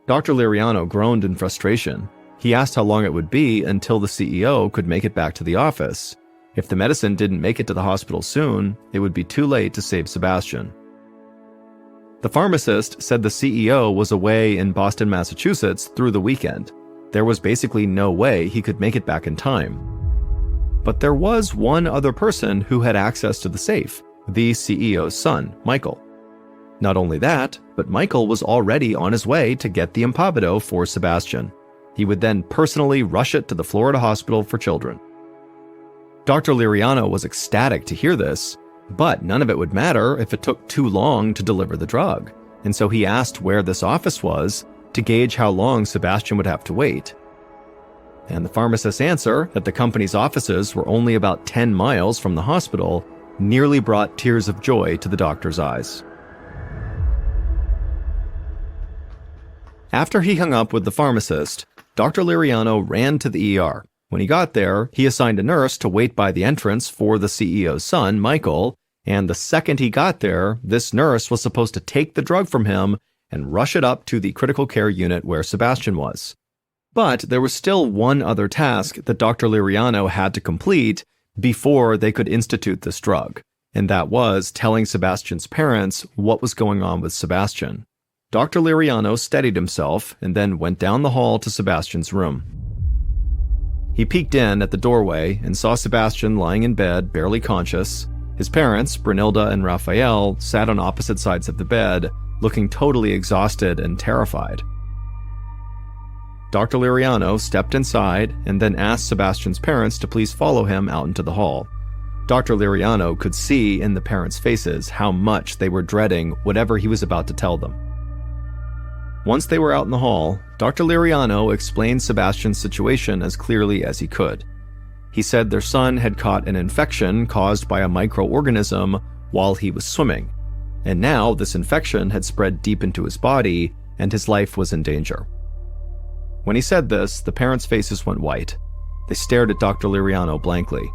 Dr. Liriano groaned in frustration. He asked how long it would be until the CEO could make it back to the office. If the medicine didn't make it to the hospital soon, it would be too late to save Sebastian. The pharmacist said the CEO was away in Boston, Massachusetts through the weekend. There was basically no way he could make it back in time. But there was one other person who had access to the safe, the CEO's son, Michael. Not only that, but Michael was already on his way to get the Impavido for Sebastian. He would then personally rush it to the Florida Hospital for Children. Dr. Liriano was ecstatic to hear this, but none of it would matter if it took too long to deliver the drug, and so he asked where this office was to gauge how long Sebastian would have to wait. And the pharmacist's answer that the company's offices were only about 10 miles from the hospital nearly brought tears of joy to the doctor's eyes. After he hung up with the pharmacist, Dr. Liriano ran to the ER. When he got there, he assigned a nurse to wait by the entrance for the CEO's son, Michael, and the second he got there, this nurse was supposed to take the drug from him and rush it up to the critical care unit where Sebastian was. But there was still one other task that Dr. Liriano had to complete before they could institute this drug, and that was telling Sebastian's parents what was going on with Sebastian. Dr. Liriano steadied himself and then went down the hall to Sebastian's room. He peeked in at the doorway and saw Sebastian lying in bed, barely conscious. His parents, Brunilda and Raphael, sat on opposite sides of the bed, looking totally exhausted and terrified. Dr. Liriano stepped inside and then asked Sebastian's parents to please follow him out into the hall. Dr. Liriano could see in the parents' faces how much they were dreading whatever he was about to tell them. Once they were out in the hall, Dr. Liriano explained Sebastian's situation as clearly as he could. He said their son had caught an infection caused by a microorganism while he was swimming, and now this infection had spread deep into his body and his life was in danger. When he said this, the parents' faces went white. They stared at Dr. Liriano blankly.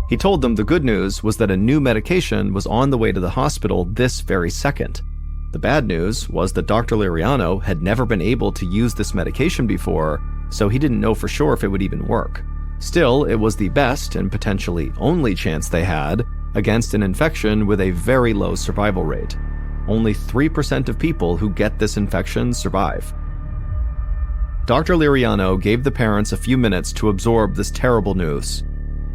He told them the good news was that a new medication was on the way to the hospital this very second. The bad news was that Dr. Liriano had never been able to use this medication before, so he didn't know for sure if it would even work. Still, it was the best and potentially only chance they had against an infection with a very low survival rate. Only 3% of people who get this infection survive. Dr. Liriano gave the parents a few minutes to absorb this terrible news.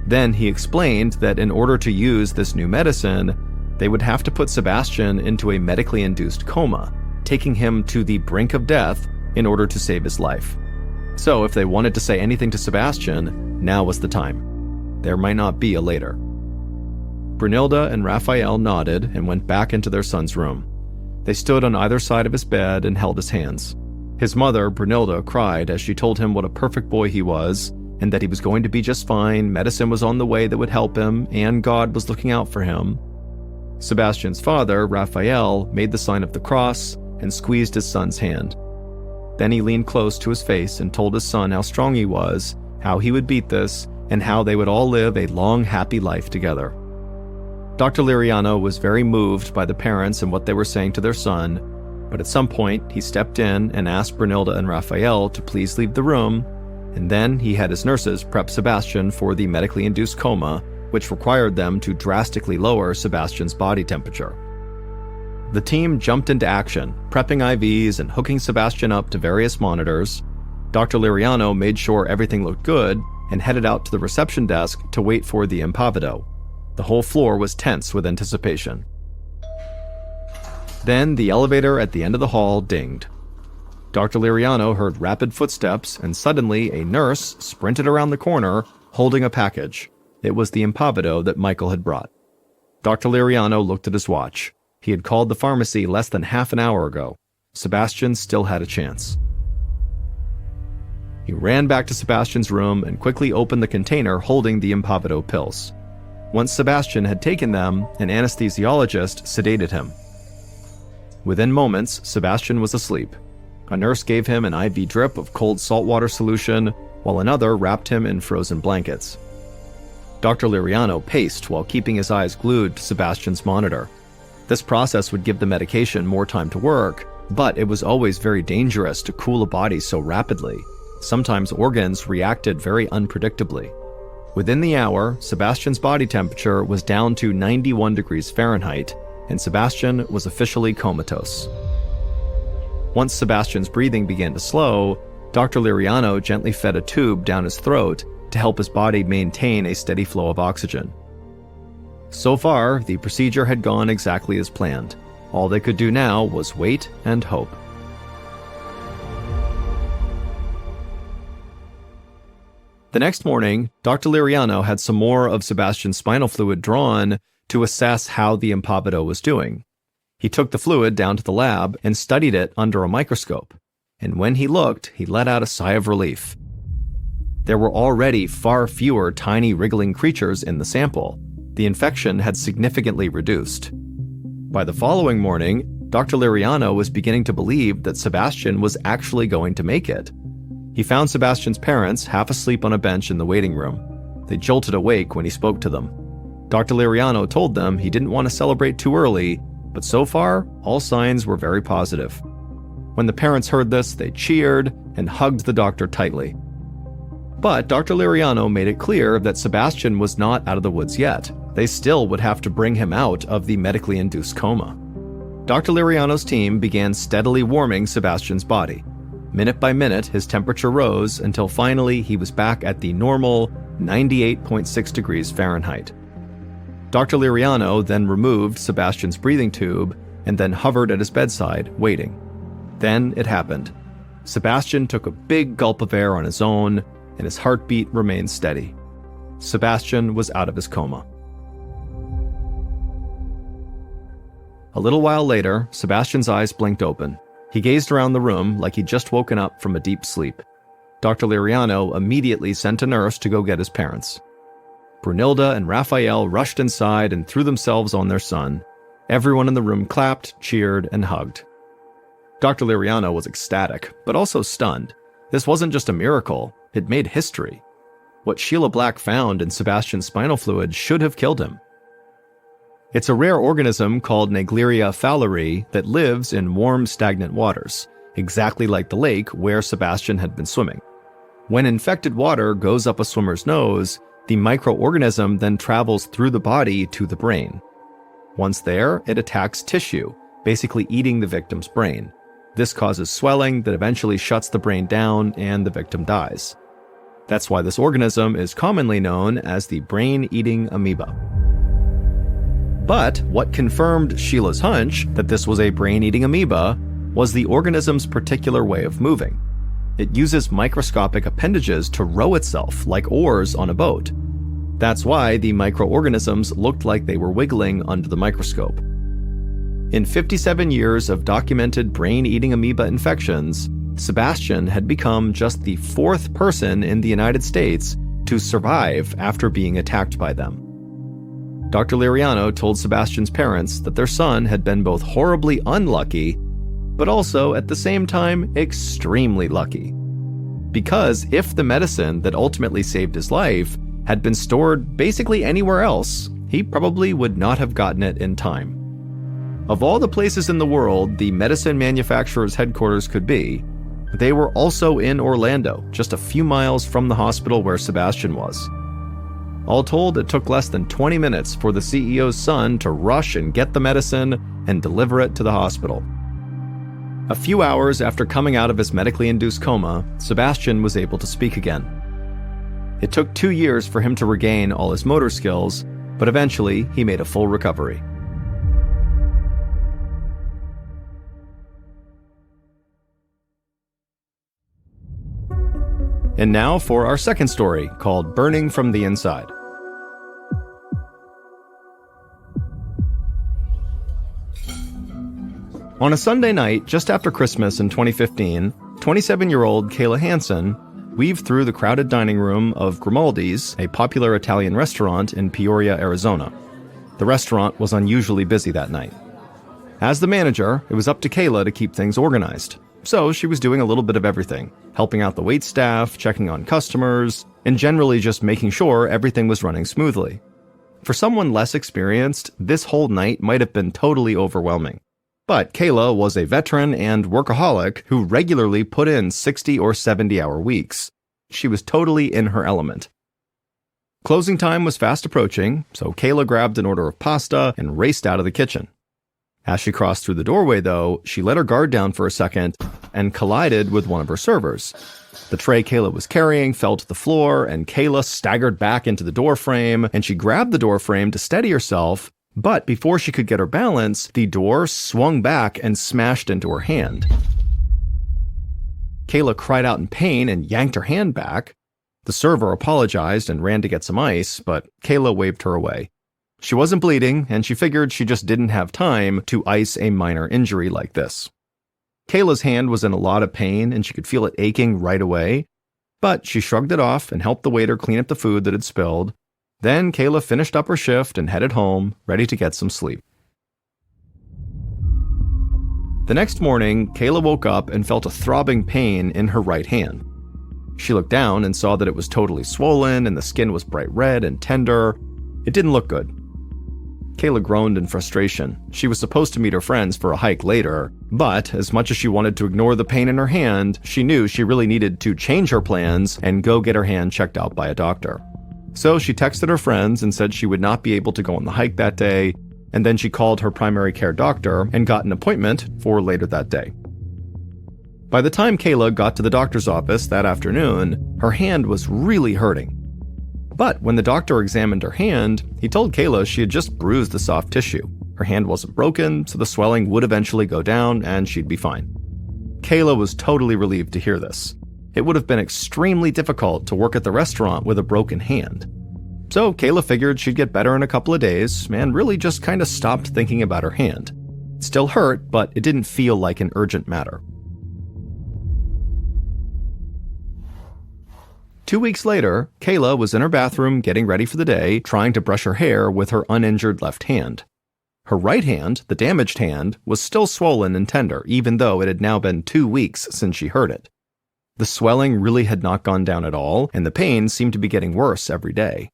Then he explained that in order to use this new medicine, they would have to put Sebastian into a medically induced coma, taking him to the brink of death in order to save his life. So if they wanted to say anything to Sebastian, now was the time. There might not be a later. Brunilda and Raphael nodded and went back into their son's room. They stood on either side of his bed and held his hands. His mother, Brunilda, cried as she told him what a perfect boy he was and that he was going to be just fine, medicine was on the way that would help him, and God was looking out for him, Sebastian's father, Raphael, made the sign of the cross and squeezed his son's hand. Then he leaned close to his face and told his son how strong he was, how he would beat this, and how they would all live a long, happy life together. Dr. Liriano was very moved by the parents and what they were saying to their son, but at some point he stepped in and asked Brunilda and Raphael to please leave the room, and then he had his nurses prep Sebastian for the medically induced coma, which required them to drastically lower Sebastian's body temperature. The team jumped into action, prepping IVs and hooking Sebastian up to various monitors. Dr. Liriano made sure everything looked good and headed out to the reception desk to wait for the impavido. The whole floor was tense with anticipation. Then the elevator at the end of the hall dinged. Dr. Liriano heard rapid footsteps, and suddenly a nurse sprinted around the corner holding a package. It was the impavido that Michael had brought. Dr. Liriano looked at his watch. He had called the pharmacy less than half an hour ago. Sebastian still had a chance. He ran back to Sebastian's room and quickly opened the container holding the impavido pills. Once Sebastian had taken them, an anesthesiologist sedated him. Within moments, Sebastian was asleep. A nurse gave him an IV drip of cold saltwater solution, while another wrapped him in frozen blankets. Dr. Liriano paced while keeping his eyes glued to Sebastian's monitor. This process would give the medication more time to work, but it was always very dangerous to cool a body so rapidly. Sometimes organs reacted very unpredictably. Within the hour, Sebastian's body temperature was down to 91 degrees Fahrenheit, and Sebastian was officially comatose. Once Sebastian's breathing began to slow, Dr. Liriano gently fed a tube down his throat to help his body maintain a steady flow of oxygen. So far, the procedure had gone exactly as planned. All they could do now was wait and hope. The next morning, Dr. Liriano had some more of Sebastian's spinal fluid drawn to assess how the impavido was doing. He took the fluid down to the lab and studied it under a microscope, and when he looked, he let out a sigh of relief. There were already far fewer tiny wriggling creatures in the sample. The infection had significantly reduced. By the following morning, Dr. Liriano was beginning to believe that Sebastian was actually going to make it. He found Sebastian's parents half asleep on a bench in the waiting room. They jolted awake when he spoke to them. Dr. Liriano told them he didn't want to celebrate too early, but so far, all signs were very positive. When the parents heard this, they cheered and hugged the doctor tightly. But Dr. Liriano made it clear that Sebastian was not out of the woods yet. They still would have to bring him out of the medically induced coma. Dr. Liriano's team began steadily warming Sebastian's body. Minute by minute, his temperature rose until finally he was back at the normal 98.6 degrees Fahrenheit. Dr. Liriano then removed Sebastian's breathing tube and then hovered at his bedside, waiting. Then it happened. Sebastian took a big gulp of air on his own, and his heartbeat remained steady. Sebastian was out of his coma. A little while later, Sebastian's eyes blinked open. He gazed around the room like he'd just woken up from a deep sleep. Dr. Liriano immediately sent a nurse to go get his parents. Brunilda and Raphael rushed inside and threw themselves on their son. Everyone in the room clapped, cheered, and hugged. Dr. Liriano was ecstatic, but also stunned. This wasn't just a miracle, it made history. What Sheila Black found in Sebastian's spinal fluid should have killed him. It's a rare organism called Naegleria fowleri that lives in warm, stagnant waters, exactly like the lake where Sebastian had been swimming. When infected water goes up a swimmer's nose, the microorganism then travels through the body to the brain. Once there, it attacks tissue, basically eating the victim's brain. This causes swelling that eventually shuts the brain down and the victim dies. That's why this organism is commonly known as the brain-eating amoeba. But what confirmed Sheila's hunch that this was a brain-eating amoeba was the organism's particular way of moving. It uses microscopic appendages to row itself like oars on a boat. That's why the microorganisms looked like they were wiggling under the microscope. In 57 years of documented brain-eating amoeba infections, Sebastian had become just the 4th person in the United States to survive after being attacked by them. Dr. Liriano told Sebastian's parents that their son had been both horribly unlucky, but also at the same time extremely lucky. Because if the medicine that ultimately saved his life had been stored basically anywhere else, he probably would not have gotten it in time. Of all the places in the world the medicine manufacturer's headquarters could be, they were also in Orlando, just a few miles from the hospital where Sebastian was. All told, it took less than 20 minutes for the CEO's son to rush and get the medicine and deliver it to the hospital. A few hours after coming out of his medically induced coma, Sebastian was able to speak again. It took 2 years for him to regain all his motor skills, but eventually he made a full recovery. And now for our second story, called Burning from the Inside. On a Sunday night, just after Christmas in 2015, 27-year-old Kayla Hansen weaved through the crowded dining room of Grimaldi's, a popular Italian restaurant in Peoria, Arizona. The restaurant was unusually busy that night. As the manager, it was up to Kayla to keep things organized. So she was doing a little bit of everything, helping out the waitstaff, checking on customers, and generally just making sure everything was running smoothly. For someone less experienced, this whole night might have been totally overwhelming. But Kayla was a veteran and workaholic who regularly put in 60 or 70-hour weeks. She was totally in her element. Closing time was fast approaching, so Kayla grabbed an order of pasta and raced out of the kitchen. As she crossed through the doorway, though, she let her guard down for a second and collided with one of her servers. The tray Kayla was carrying fell to the floor, and Kayla staggered back into the doorframe, and she grabbed the doorframe to steady herself, but before she could get her balance, the door swung back and smashed into her hand. Kayla cried out in pain and yanked her hand back. The server apologized and ran to get some ice, but Kayla waved her away. She wasn't bleeding, and she figured she just didn't have time to ice a minor injury like this. Kayla's hand was in a lot of pain, and she could feel it aching right away, but she shrugged it off and helped the waiter clean up the food that had spilled. Then Kayla finished up her shift and headed home, ready to get some sleep. The next morning, Kayla woke up and felt a throbbing pain in her right hand. She looked down and saw that it was totally swollen and the skin was bright red and tender. It didn't look good. Kayla groaned in frustration. She was supposed to meet her friends for a hike later, but as much as she wanted to ignore the pain in her hand, she knew she really needed to change her plans and go get her hand checked out by a doctor. So she texted her friends and said she would not be able to go on the hike that day, and then she called her primary care doctor and got an appointment for later that day. By the time Kayla got to the doctor's office that afternoon, her hand was really hurting. But when the doctor examined her hand, he told Kayla she had just bruised the soft tissue. Her hand wasn't broken, so the swelling would eventually go down and she'd be fine. Kayla was totally relieved to hear this. It would have been extremely difficult to work at the restaurant with a broken hand. So Kayla figured she'd get better in a couple of days and really just kind of stopped thinking about her hand. It still hurt, but it didn't feel like an urgent matter. 2 weeks later, Kayla was in her bathroom getting ready for the day, trying to brush her hair with her uninjured left hand. Her right hand, the damaged hand, was still swollen and tender, even though it had now been 2 weeks since she hurt it. The swelling really had not gone down at all, and the pain seemed to be getting worse every day.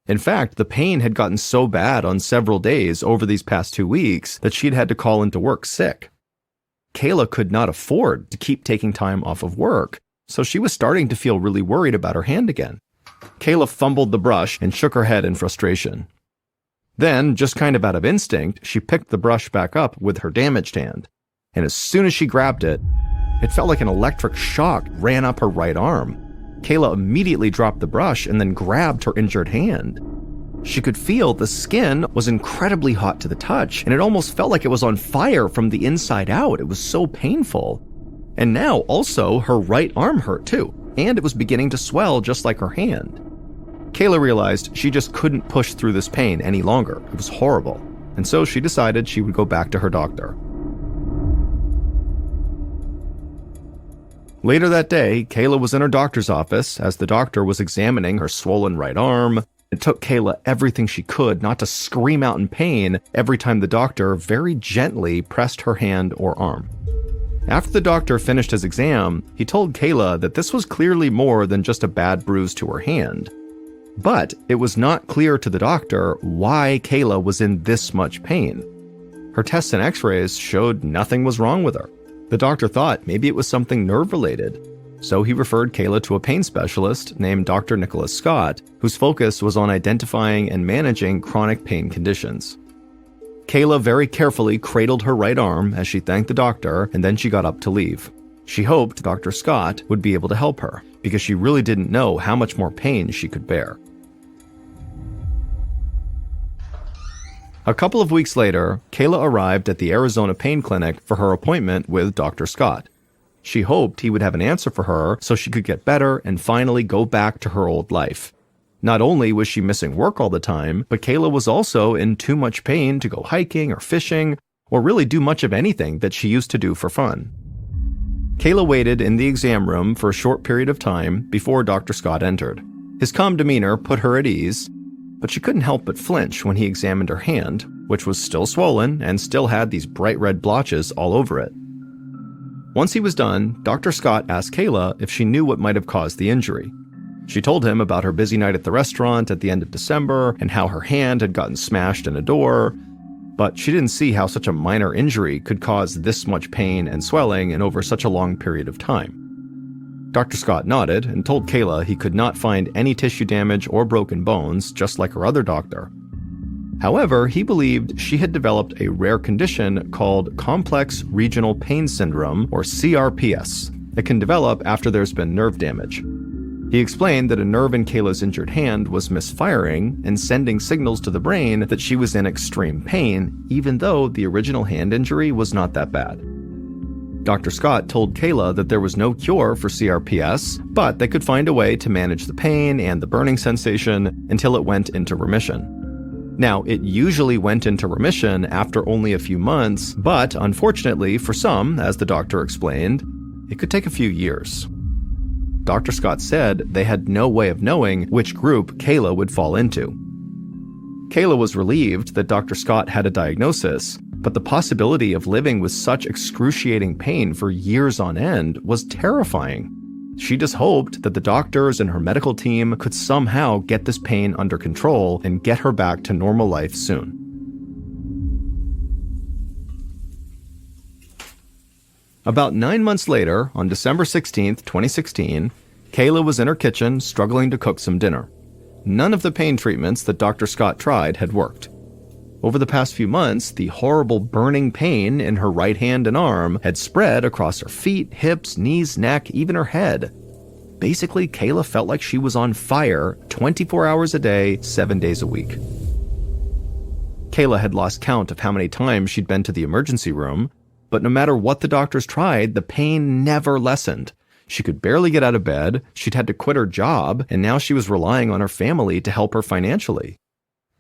In fact, the pain had gotten so bad on several days over these past 2 weeks that she'd had to call into work sick. Kayla could not afford to keep taking time off of work, so she was starting to feel really worried about her hand again. Kayla fumbled the brush and shook her head in frustration. Then, just kind of out of instinct, she picked the brush back up with her damaged hand, and as soon as she grabbed it, it felt like an electric shock ran up her right arm. Kayla immediately dropped the brush and then grabbed her injured hand. She could feel the skin was incredibly hot to the touch, and it almost felt like it was on fire from the inside out. It was so painful. And now, also, her right arm hurt too, and it was beginning to swell just like her hand. Kayla realized she just couldn't push through this pain any longer. It was horrible, and so she decided she would go back to her doctor. Later that day, Kayla was in her doctor's office as the doctor was examining her swollen right arm. It took Kayla everything she could not to scream out in pain every time the doctor very gently pressed her hand or arm. After the doctor finished his exam, he told Kayla that this was clearly more than just a bad bruise to her hand. But it was not clear to the doctor why Kayla was in this much pain. Her tests and x-rays showed nothing was wrong with her. The doctor thought maybe it was something nerve-related, so he referred Kayla to a pain specialist named Dr. Nicholas Scott, whose focus was on identifying and managing chronic pain conditions. Kayla very carefully cradled her right arm as she thanked the doctor, and then she got up to leave. She hoped Dr. Scott would be able to help her, because she really didn't know how much more pain she could bear. A couple of weeks later, Kayla arrived at the Arizona Pain Clinic for her appointment with Dr. Scott. She hoped he would have an answer for her so she could get better and finally go back to her old life. Not only was she missing work all the time, but Kayla was also in too much pain to go hiking or fishing, or really do much of anything that she used to do for fun. Kayla waited in the exam room for a short period of time before Dr. Scott entered. His calm demeanor put her at ease, but she couldn't help but flinch when he examined her hand, which was still swollen and still had these bright red blotches all over it. Once he was done, Dr. Scott asked Kayla if she knew what might have caused the injury. She told him about her busy night at the restaurant at the end of December and how her hand had gotten smashed in a door, but she didn't see how such a minor injury could cause this much pain and swelling and over such a long period of time. Dr. Scott nodded and told Kayla he could not find any tissue damage or broken bones, just like her other doctor. However, he believed she had developed a rare condition called Complex Regional Pain Syndrome, or CRPS, that can develop after there's been nerve damage. He explained that a nerve in Kayla's injured hand was misfiring and sending signals to the brain that she was in extreme pain, even though the original hand injury was not that bad. Dr. Scott told Kayla that there was no cure for CRPS, but they could find a way to manage the pain and the burning sensation until it went into remission. Now, it usually went into remission after only a few months, but unfortunately for some, as the doctor explained, it could take a few years. Dr. Scott said they had no way of knowing which group Kayla would fall into. Kayla was relieved that Dr. Scott had a diagnosis, but the possibility of living with such excruciating pain for years on end was terrifying. She just hoped that the doctors and her medical team could somehow get this pain under control and get her back to normal life soon. About 9 months later, on December 16, 2016, Kayla was in her kitchen struggling to cook some dinner. None of the pain treatments that Dr. Scott tried had worked. Over the past few months, the horrible burning pain in her right hand and arm had spread across her feet, hips, knees, neck, even her head. Basically, Kayla felt like she was on fire 24 hours a day, 7 days a week. Kayla had lost count of how many times she'd been to the emergency room, but no matter what the doctors tried, the pain never lessened. She could barely get out of bed, she'd had to quit her job, and now she was relying on her family to help her financially.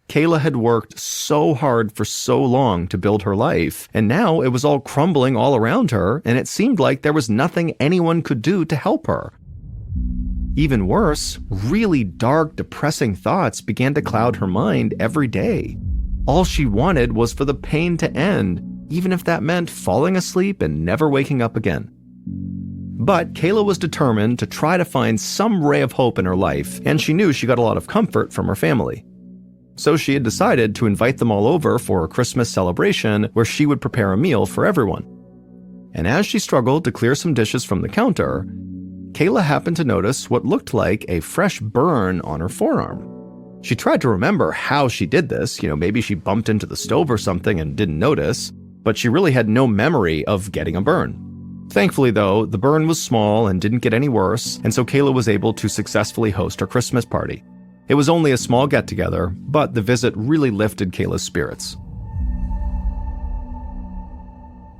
Kayla had worked so hard for so long to build her life, and now it was all crumbling all around her, and it seemed like there was nothing anyone could do to help her. Even worse, really dark, depressing thoughts began to cloud her mind every day. All she wanted was for the pain to end, even if that meant falling asleep and never waking up again. But Kayla was determined to try to find some ray of hope in her life, and she knew she got a lot of comfort from her family. So she had decided to invite them all over for a Christmas celebration where she would prepare a meal for everyone. And as she struggled to clear some dishes from the counter, Kayla happened to notice what looked like a fresh burn on her forearm. She tried to remember how she did this, maybe she bumped into the stove or something and didn't notice, but she really had no memory of getting a burn. Thankfully, though, the burn was small and didn't get any worse, and so Kayla was able to successfully host her Christmas party. It was only a small get-together, but the visit really lifted Kayla's spirits.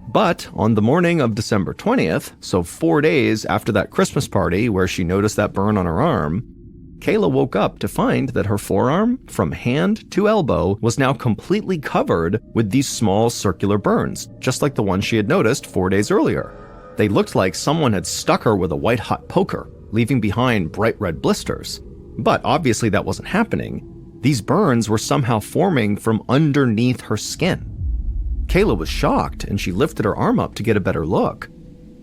But on the morning of December 20th, so 4 days after that Christmas party where she noticed that burn on her arm, Kayla woke up to find that her forearm, from hand to elbow, was now completely covered with these small circular burns, just like the one she had noticed 4 days earlier. They looked like someone had stuck her with a white-hot poker, leaving behind bright red blisters. But obviously that wasn't happening. These burns were somehow forming from underneath her skin. Kayla was shocked, and she lifted her arm up to get a better look.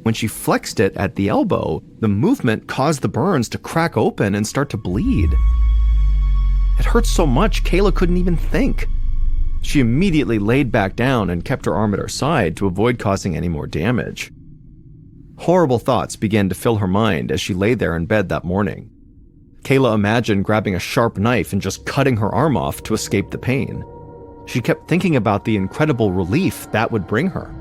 When she flexed it at the elbow, the movement caused the burns to crack open and start to bleed. It hurt so much, Kayla couldn't even think. She immediately laid back down and kept her arm at her side to avoid causing any more damage. Horrible thoughts began to fill her mind as she lay there in bed that morning. Kayla imagined grabbing a sharp knife and just cutting her arm off to escape the pain. She kept thinking about the incredible relief that would bring her.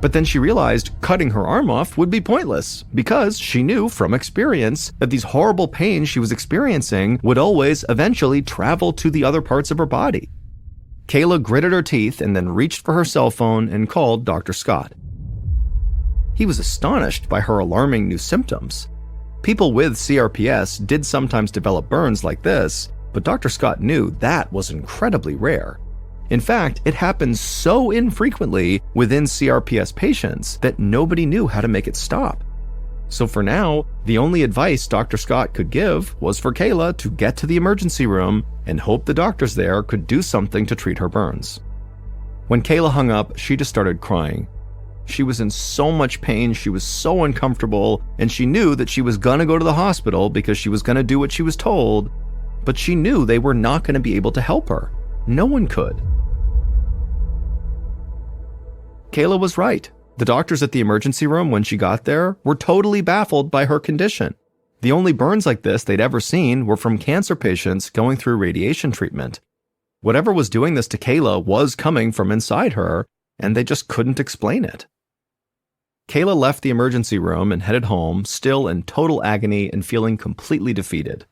But then she realized cutting her arm off would be pointless because she knew from experience that these horrible pains she was experiencing would always eventually travel to the other parts of her body. Kayla gritted her teeth and then reached for her cell phone and called Dr. Scott. He was astonished by her alarming new symptoms. People with CRPS did sometimes develop burns like this, but Dr. Scott knew that was incredibly rare. In fact, it happens so infrequently within CRPS patients that nobody knew how to make it stop. So for now, the only advice Dr. Scott could give was for Kayla to get to the emergency room and hope the doctors there could do something to treat her burns. When Kayla hung up, she just started crying. She was in so much pain, she was so uncomfortable, and she knew that she was gonna go to the hospital because she was gonna do what she was told, but she knew they were not gonna be able to help her. No one could. Kayla was right. The doctors at the emergency room when she got there were totally baffled by her condition. The only burns like this they'd ever seen were from cancer patients going through radiation treatment. Whatever was doing this to Kayla was coming from inside her, and they just couldn't explain it. Kayla left the emergency room and headed home, still in total agony and feeling completely defeated.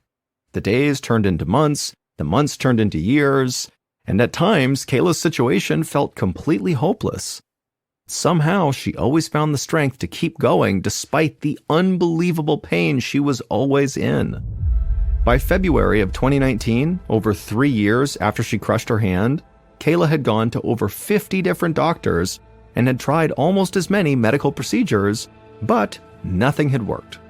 The days turned into months, the months turned into years, and at times Kayla's situation felt completely hopeless. Somehow, she always found the strength to keep going despite the unbelievable pain she was always in. By February of 2019, over 3 years after she crushed her hand, Kayla had gone to over 50 different doctors and had tried almost as many medical procedures, but nothing had worked.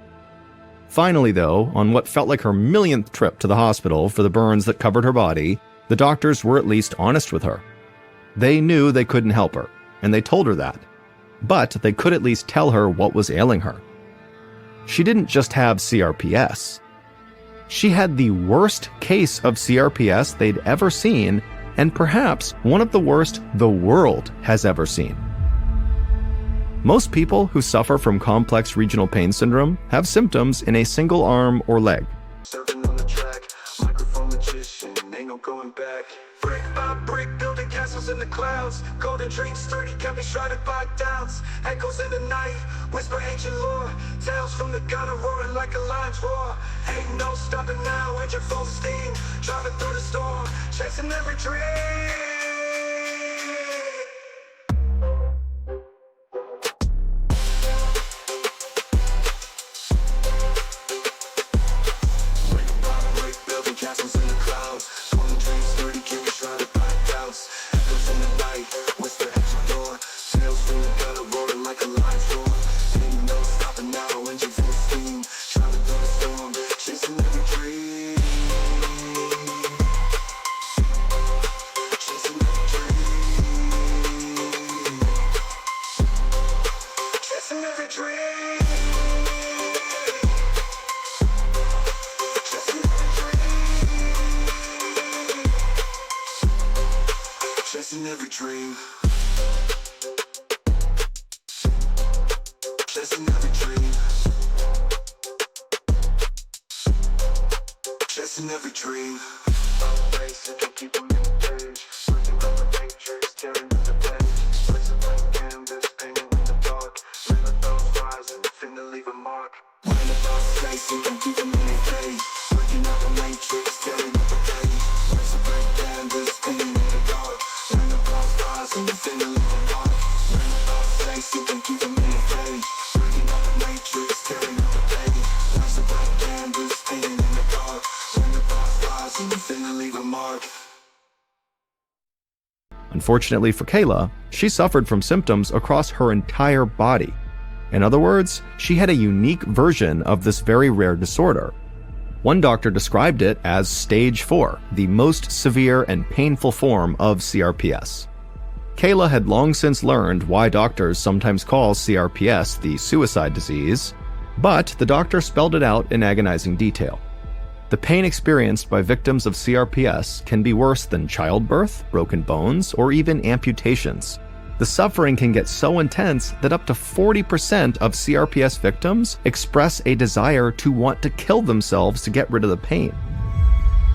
Finally, though, on what felt like her millionth trip to the hospital for the burns that covered her body, the doctors were at least honest with her. They knew they couldn't help her, and they told her that, but they could at least tell her what was ailing her. She didn't just have CRPS. She had the worst case of CRPS they'd ever seen, and perhaps one of the worst the world has ever seen. Most people who suffer from complex regional pain syndrome have symptoms in a single arm or leg. Serving on the track, microphone magician, ain't no going back. Brick by brick, building castles in the clouds. Golden dreams sturdy, can be shrouded by doubts. Echoes in the night, whisper ancient lore. Tales from the gutter roaring like a lion's roar. Ain't no stopping now, engine full steam. Driving through the storm, chasing every dream. Castles in the clouds, golden dreams sturdy, keep me shrouded by doubts. Echoes in the night, whisper ancient lore. Tales from the gutter roaring like a lion's roar. Ain't no stopping now, engine full steam. Driving through the storm, chasing every dream. Chasing every dream. Chasing every dream. Chasing every dream. Chasing every dream. Chasing every dream. I'm racing to keep them in the cage. Working on the matrix, tearing in the page. Place a blank canvas, painting in the dark. Rain of those rising, finna leave a mark. Rain of those racing, can keep them in the cage. Working on the matrix, tearing in the page. Place a blank canvas, painting in the dark. And the finna leave a mark. Rain of those racing, can keep them in the cage. Working on the matrix, tearing up the page. Place a blank canvas, painting in the dark. Rain of those rising, and the finna leave a mark. Unfortunately for Kayla, she suffered from symptoms across her entire body. In other words, she had a unique version of this very rare disorder. One doctor described it as stage 4, the most severe and painful form of CRPS. Kayla had long since learned why doctors sometimes call CRPS the suicide disease, but the doctor spelled it out in agonizing detail. The pain experienced by victims of CRPS can be worse than childbirth, broken bones, or even amputations. The suffering can get so intense that up to 40% of CRPS victims express a desire to want to kill themselves to get rid of the pain.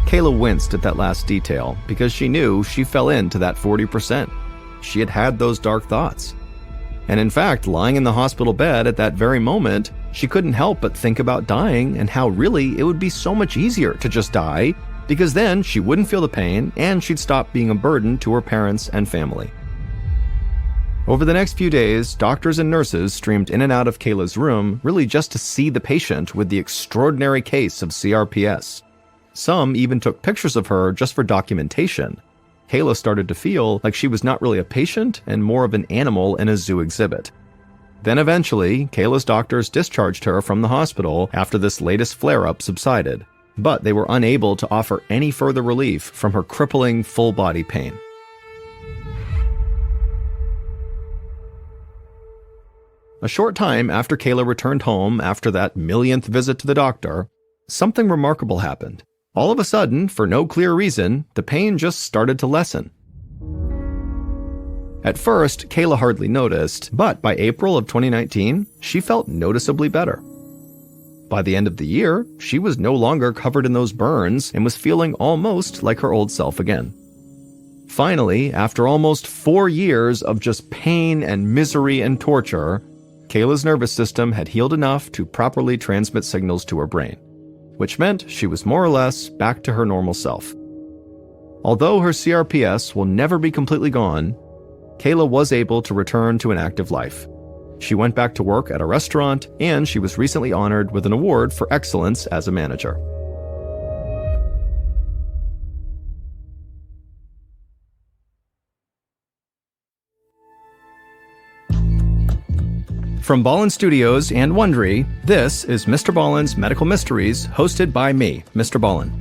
Kayla winced at that last detail because she knew she fell into that 40%. She had had those dark thoughts. And in fact, lying in the hospital bed at that very moment, she couldn't help but think about dying and how really it would be so much easier to just die, because then she wouldn't feel the pain and she'd stop being a burden to her parents and family. Over the next few days, doctors and nurses streamed in and out of Kayla's room really just to see the patient with the extraordinary case of CRPS. Some even took pictures of her just for documentation. Kayla started to feel like she was not really a patient and more of an animal in a zoo exhibit. Then eventually, Kayla's doctors discharged her from the hospital after this latest flare-up subsided, but they were unable to offer any further relief from her crippling full-body pain. A short time after Kayla returned home after that millionth visit to the doctor, something remarkable happened. All of a sudden, for no clear reason, the pain just started to lessen. At first, Kayla hardly noticed, but by April of 2019, she felt noticeably better. By the end of the year, she was no longer covered in those burns and was feeling almost like her old self again. Finally, after almost 4 years of just pain and misery and torture, Kayla's nervous system had healed enough to properly transmit signals to her brain, which meant she was more or less back to her normal self. Although her CRPS will never be completely gone, Kayla was able to return to an active life. She went back to work at a restaurant, and she was recently honored with an award for excellence as a manager. From Ballen Studios and Wondery, this is MrBallen's Medical Mysteries, hosted by me, MrBallen.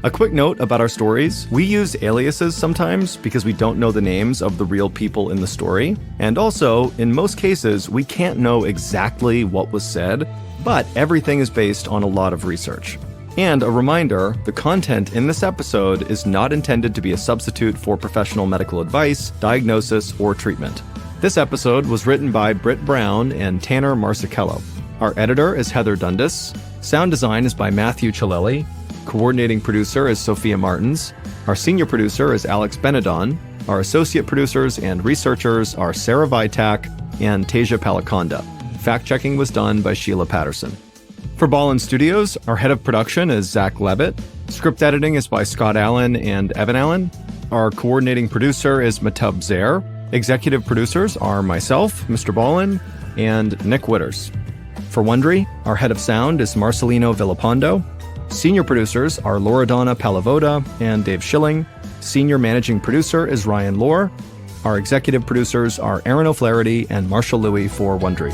A quick note about our stories: we use aliases sometimes because we don't know the names of the real people in the story, and also, in most cases, we can't know exactly what was said, but everything is based on a lot of research. And a reminder, the content in this episode is not intended to be a substitute for professional medical advice, diagnosis, or treatment. This episode was written by Britt Brown and Tanner Marsichello. Our editor is Heather Dundas. Sound design is by Matthew Chaleli. Coordinating producer is Sophia Martins. Our senior producer is Alex Benedon. Our associate producers and researchers are Sarah Vitak and Tasia Palakonda. Fact-checking was done by Sheila Patterson. For Ballen Studios, our head of production is Zach Levitt. Script editing is by Scott Allen and Evan Allen. Our coordinating producer is Matub Zaire. Executive producers are myself, MrBallen, and Nick Witters. For Wondery, our head of sound is Marcelino Villapando. Senior producers are Loredana Palavoda and Dave Schilling. Senior managing producer is Ryan Lohr. Our executive producers are Aaron O'Flaherty and Marshall Louis for Wondery.